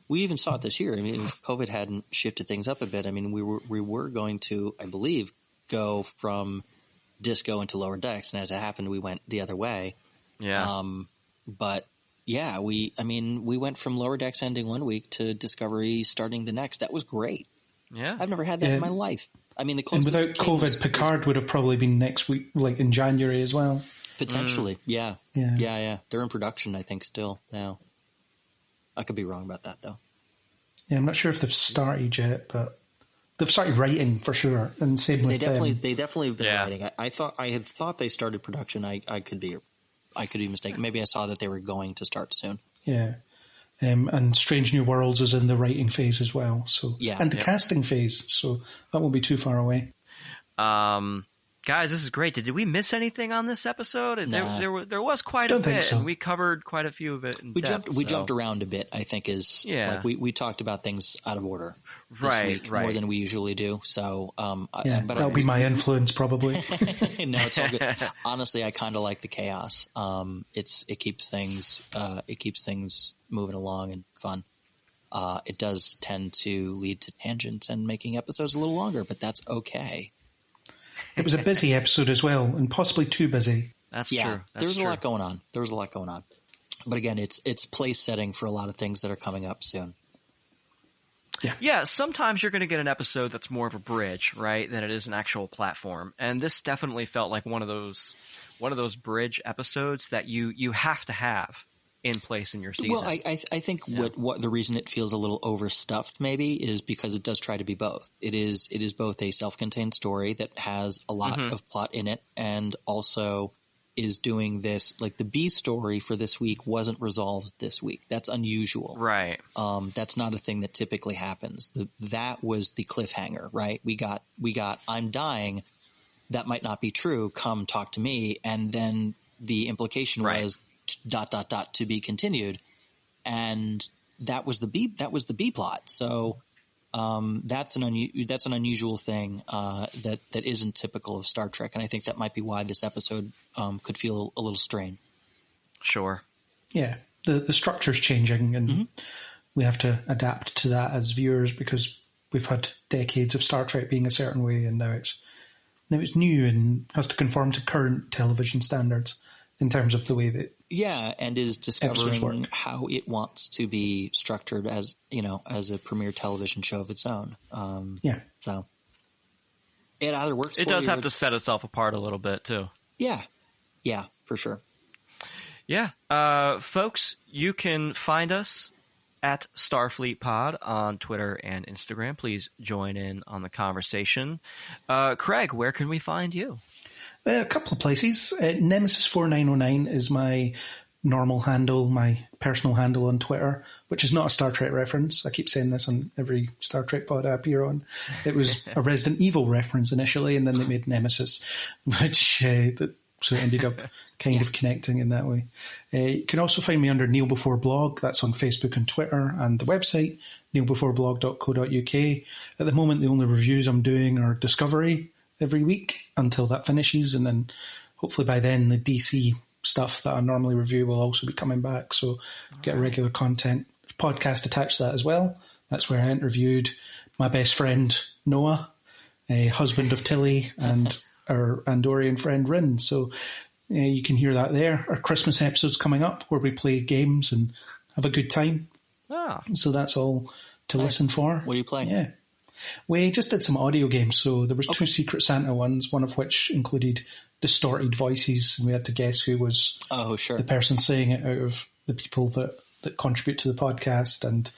we even saw it this year. I mean, if COVID hadn't shifted things up a bit, I mean, we were going to, I believe, go from Disco into Lower Decks, and as it happened, we went the other way. Yeah. But yeah, we went from Lower Decks ending one week to Discovery starting the next. That was great. Yeah. I've never had that in my life. I mean, the and closest without COVID, Picard would have probably been next week, like in January as well. Potentially, yeah. Yeah. They're in production, I think, still now. I could be wrong about that, though. Yeah, I'm not sure if they've started yet, but they've started writing for sure. And same with they definitely have been writing. I had thought they started production. I could be mistaken. Maybe I saw that they were going to start soon. Yeah. And Strange New Worlds is in the writing phase as well. So and the casting phase, so that won't be too far away. Guys, this is great. Did we miss anything on this episode? Nah. There was quite a bit, so. and we covered quite a few of it in depth. We jumped around a bit, I think, like we talked about things out of order this week more than we usually do. So, but that'll be my influence probably. No, it's all good. Honestly, I kind of like the chaos. It keeps things moving along and fun. It does tend to lead to tangents and making episodes a little longer, but that's okay. It was a busy episode as well, and possibly too busy. That's true. There's a lot going on. But again, it's place setting for a lot of things that are coming up soon. Yeah, sometimes you're going to get an episode that's more of a bridge, right, than it is an actual platform. And this definitely felt like one of those bridge episodes that you have to have in place in your season. Well, I think what the reason it feels a little overstuffed maybe is because it does try to be both. It is both a self-contained story that has a lot of plot in it, and also is doing this, like the B story for this week wasn't resolved this week. That's unusual. Right. That's not a thing that typically happens. That was the cliffhanger, right? We got I'm dying. That might not be true. Come talk to me. And then the implication was ... to be continued, and that was the B plot. So that's an unusual thing that isn't typical of Star Trek, and I think that might be why this episode could feel a little strained. Sure. Yeah, the structure's changing, and we have to adapt to that as viewers because we've had decades of Star Trek being a certain way, and now it's new and has to conform to current television standards in terms of the way that and is discovering how it wants to be structured as a premier television show of its own. So it either works. It does have to set itself apart a little bit too. Yeah, for sure. Yeah, folks, you can find us at Starfleet Pod on Twitter and Instagram. Please join in on the conversation. Craig, where can we find you? A couple of places. Nemesis4909 is my normal handle, my personal handle on Twitter, which is not a Star Trek reference. I keep saying this on every Star Trek pod I appear on. It was a Resident Evil reference initially, and then they made Nemesis, which so it ended up kind of connecting in that way. You can also find me under Kneel Before Blog. That's on Facebook and Twitter, and the website, kneelbeforeblog.co.uk. At the moment, the only reviews I'm doing are Discovery every week until that finishes, and then hopefully by then the DC stuff that I normally review will also be coming back, so get regular content. Podcast attached to that as well. That's where I interviewed my best friend Noah, a husband of Tilly, and our Andorian friend Rin, so you can hear that there. Our Christmas episode's coming up where we play games and have a good time. So that's all to listen for. What are you playing? Yeah. We just did some audio games, so there was 2 Secret Santa ones, one of which included distorted voices, and we had to guess who was the person saying it out of the people that contribute to the podcast, and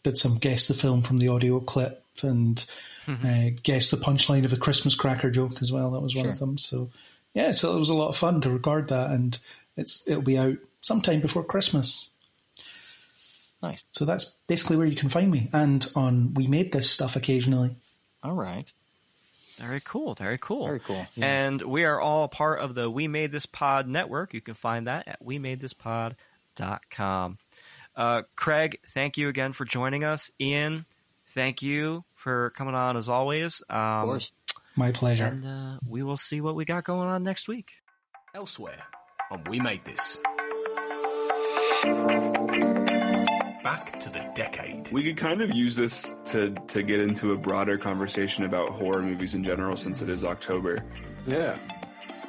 did some guess the film from the audio clip, and guess the punchline of the Christmas cracker joke as well. That was one of them. So it was a lot of fun to record that, and it'll be out sometime before Christmas. Nice. So that's basically where you can find me, and on We Made This stuff occasionally. All right. Very cool. Very cool. Yeah. And we are all part of the We Made This Pod network. You can find that at WeMadeThisPod.com. Craig, thank you again for joining us. Ian, thank you for coming on as always. Of course. My pleasure. And we will see what we got going on next week. Elsewhere on We Made This. Back to the decade. We could kind of use this to get into a broader conversation about horror movies in general, since it is October. Yeah.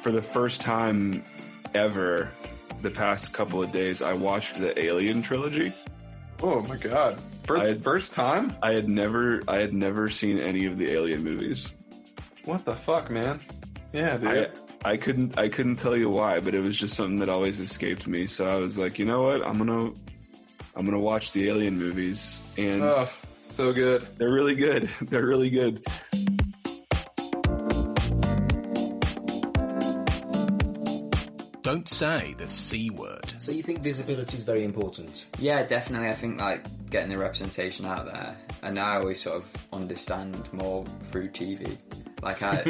For the first time ever, the past couple of days, I watched the Alien trilogy. Oh my god. First time? I had never seen any of the Alien movies. What the fuck, man? Yeah, dude. I couldn't tell you why, but it was just something that always escaped me. So I was like, you know what? I'm gonna watch the Alien movies, and so good. They're really good. They're really good. Don't say the C word. So you think visibility is very important? Yeah, definitely. I think like getting the representation out there, and I always sort of understand more through TV. Like I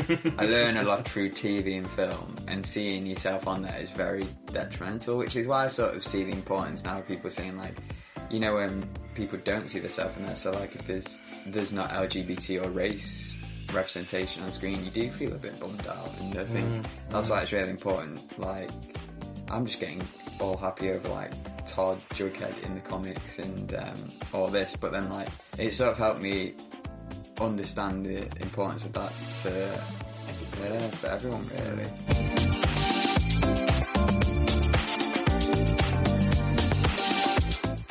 learn a lot through TV and film, and seeing yourself on there is very detrimental, which is why I sort of see the importance now of people saying like, you know, when people don't see themselves in there, so like if there's not LGBT or race representation on screen, you do feel a bit bummed out, and I think that's why it's really important. Like, I'm just getting all happy over like Todd Jughead in the comics and all this, but then like it sort of helped me understand the importance of that for everyone, really.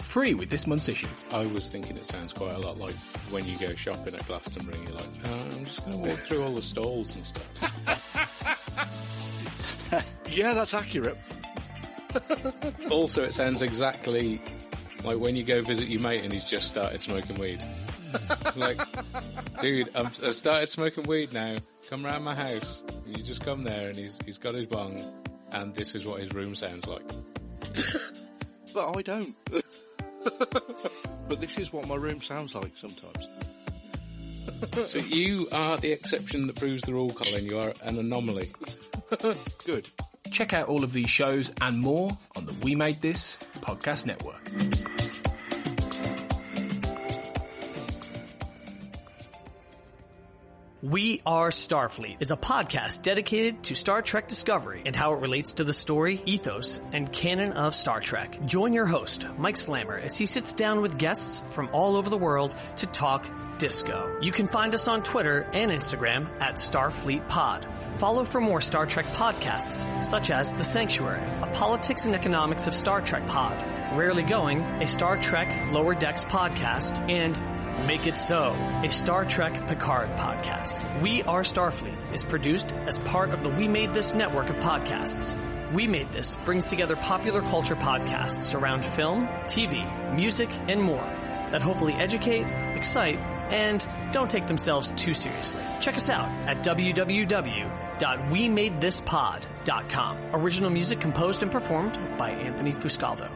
Free with this month's issue. I was thinking it sounds quite a lot like when you go shopping at Glastonbury, you're like, I'm just going to walk through all the stalls and stuff. Yeah, that's accurate. Also, it sounds exactly like when you go visit your mate and he's just started smoking weed. Like, dude, I've started smoking weed now. Come round my house. And you just come there and he's got his bong, and this is what his room sounds like. But I don't. But this is what my room sounds like sometimes. So you are the exception that proves the rule, Colin. You are an anomaly. Good. Check out all of these shows and more on the We Made This podcast network. We Are Starfleet is a podcast dedicated to Star Trek discovery and how it relates to the story, ethos, and canon of Star Trek. Join your host, Mike Slammer, as he sits down with guests from all over the world to talk disco. You can find us on Twitter and Instagram at Starfleet Pod. Follow for more Star Trek podcasts, such as The Sanctuary, a politics and economics of Star Trek pod, Rarely Going, a Star Trek Lower Decks podcast, and Make It So, a Star Trek Picard podcast. We Are Starfleet is produced as part of the We Made This network of podcasts. We Made This brings together popular culture podcasts around film, TV, music, and more that hopefully educate, excite, and don't take themselves too seriously. Check us out at www.wemadethispod.com. Original music composed and performed by Anthony Fuscaldo.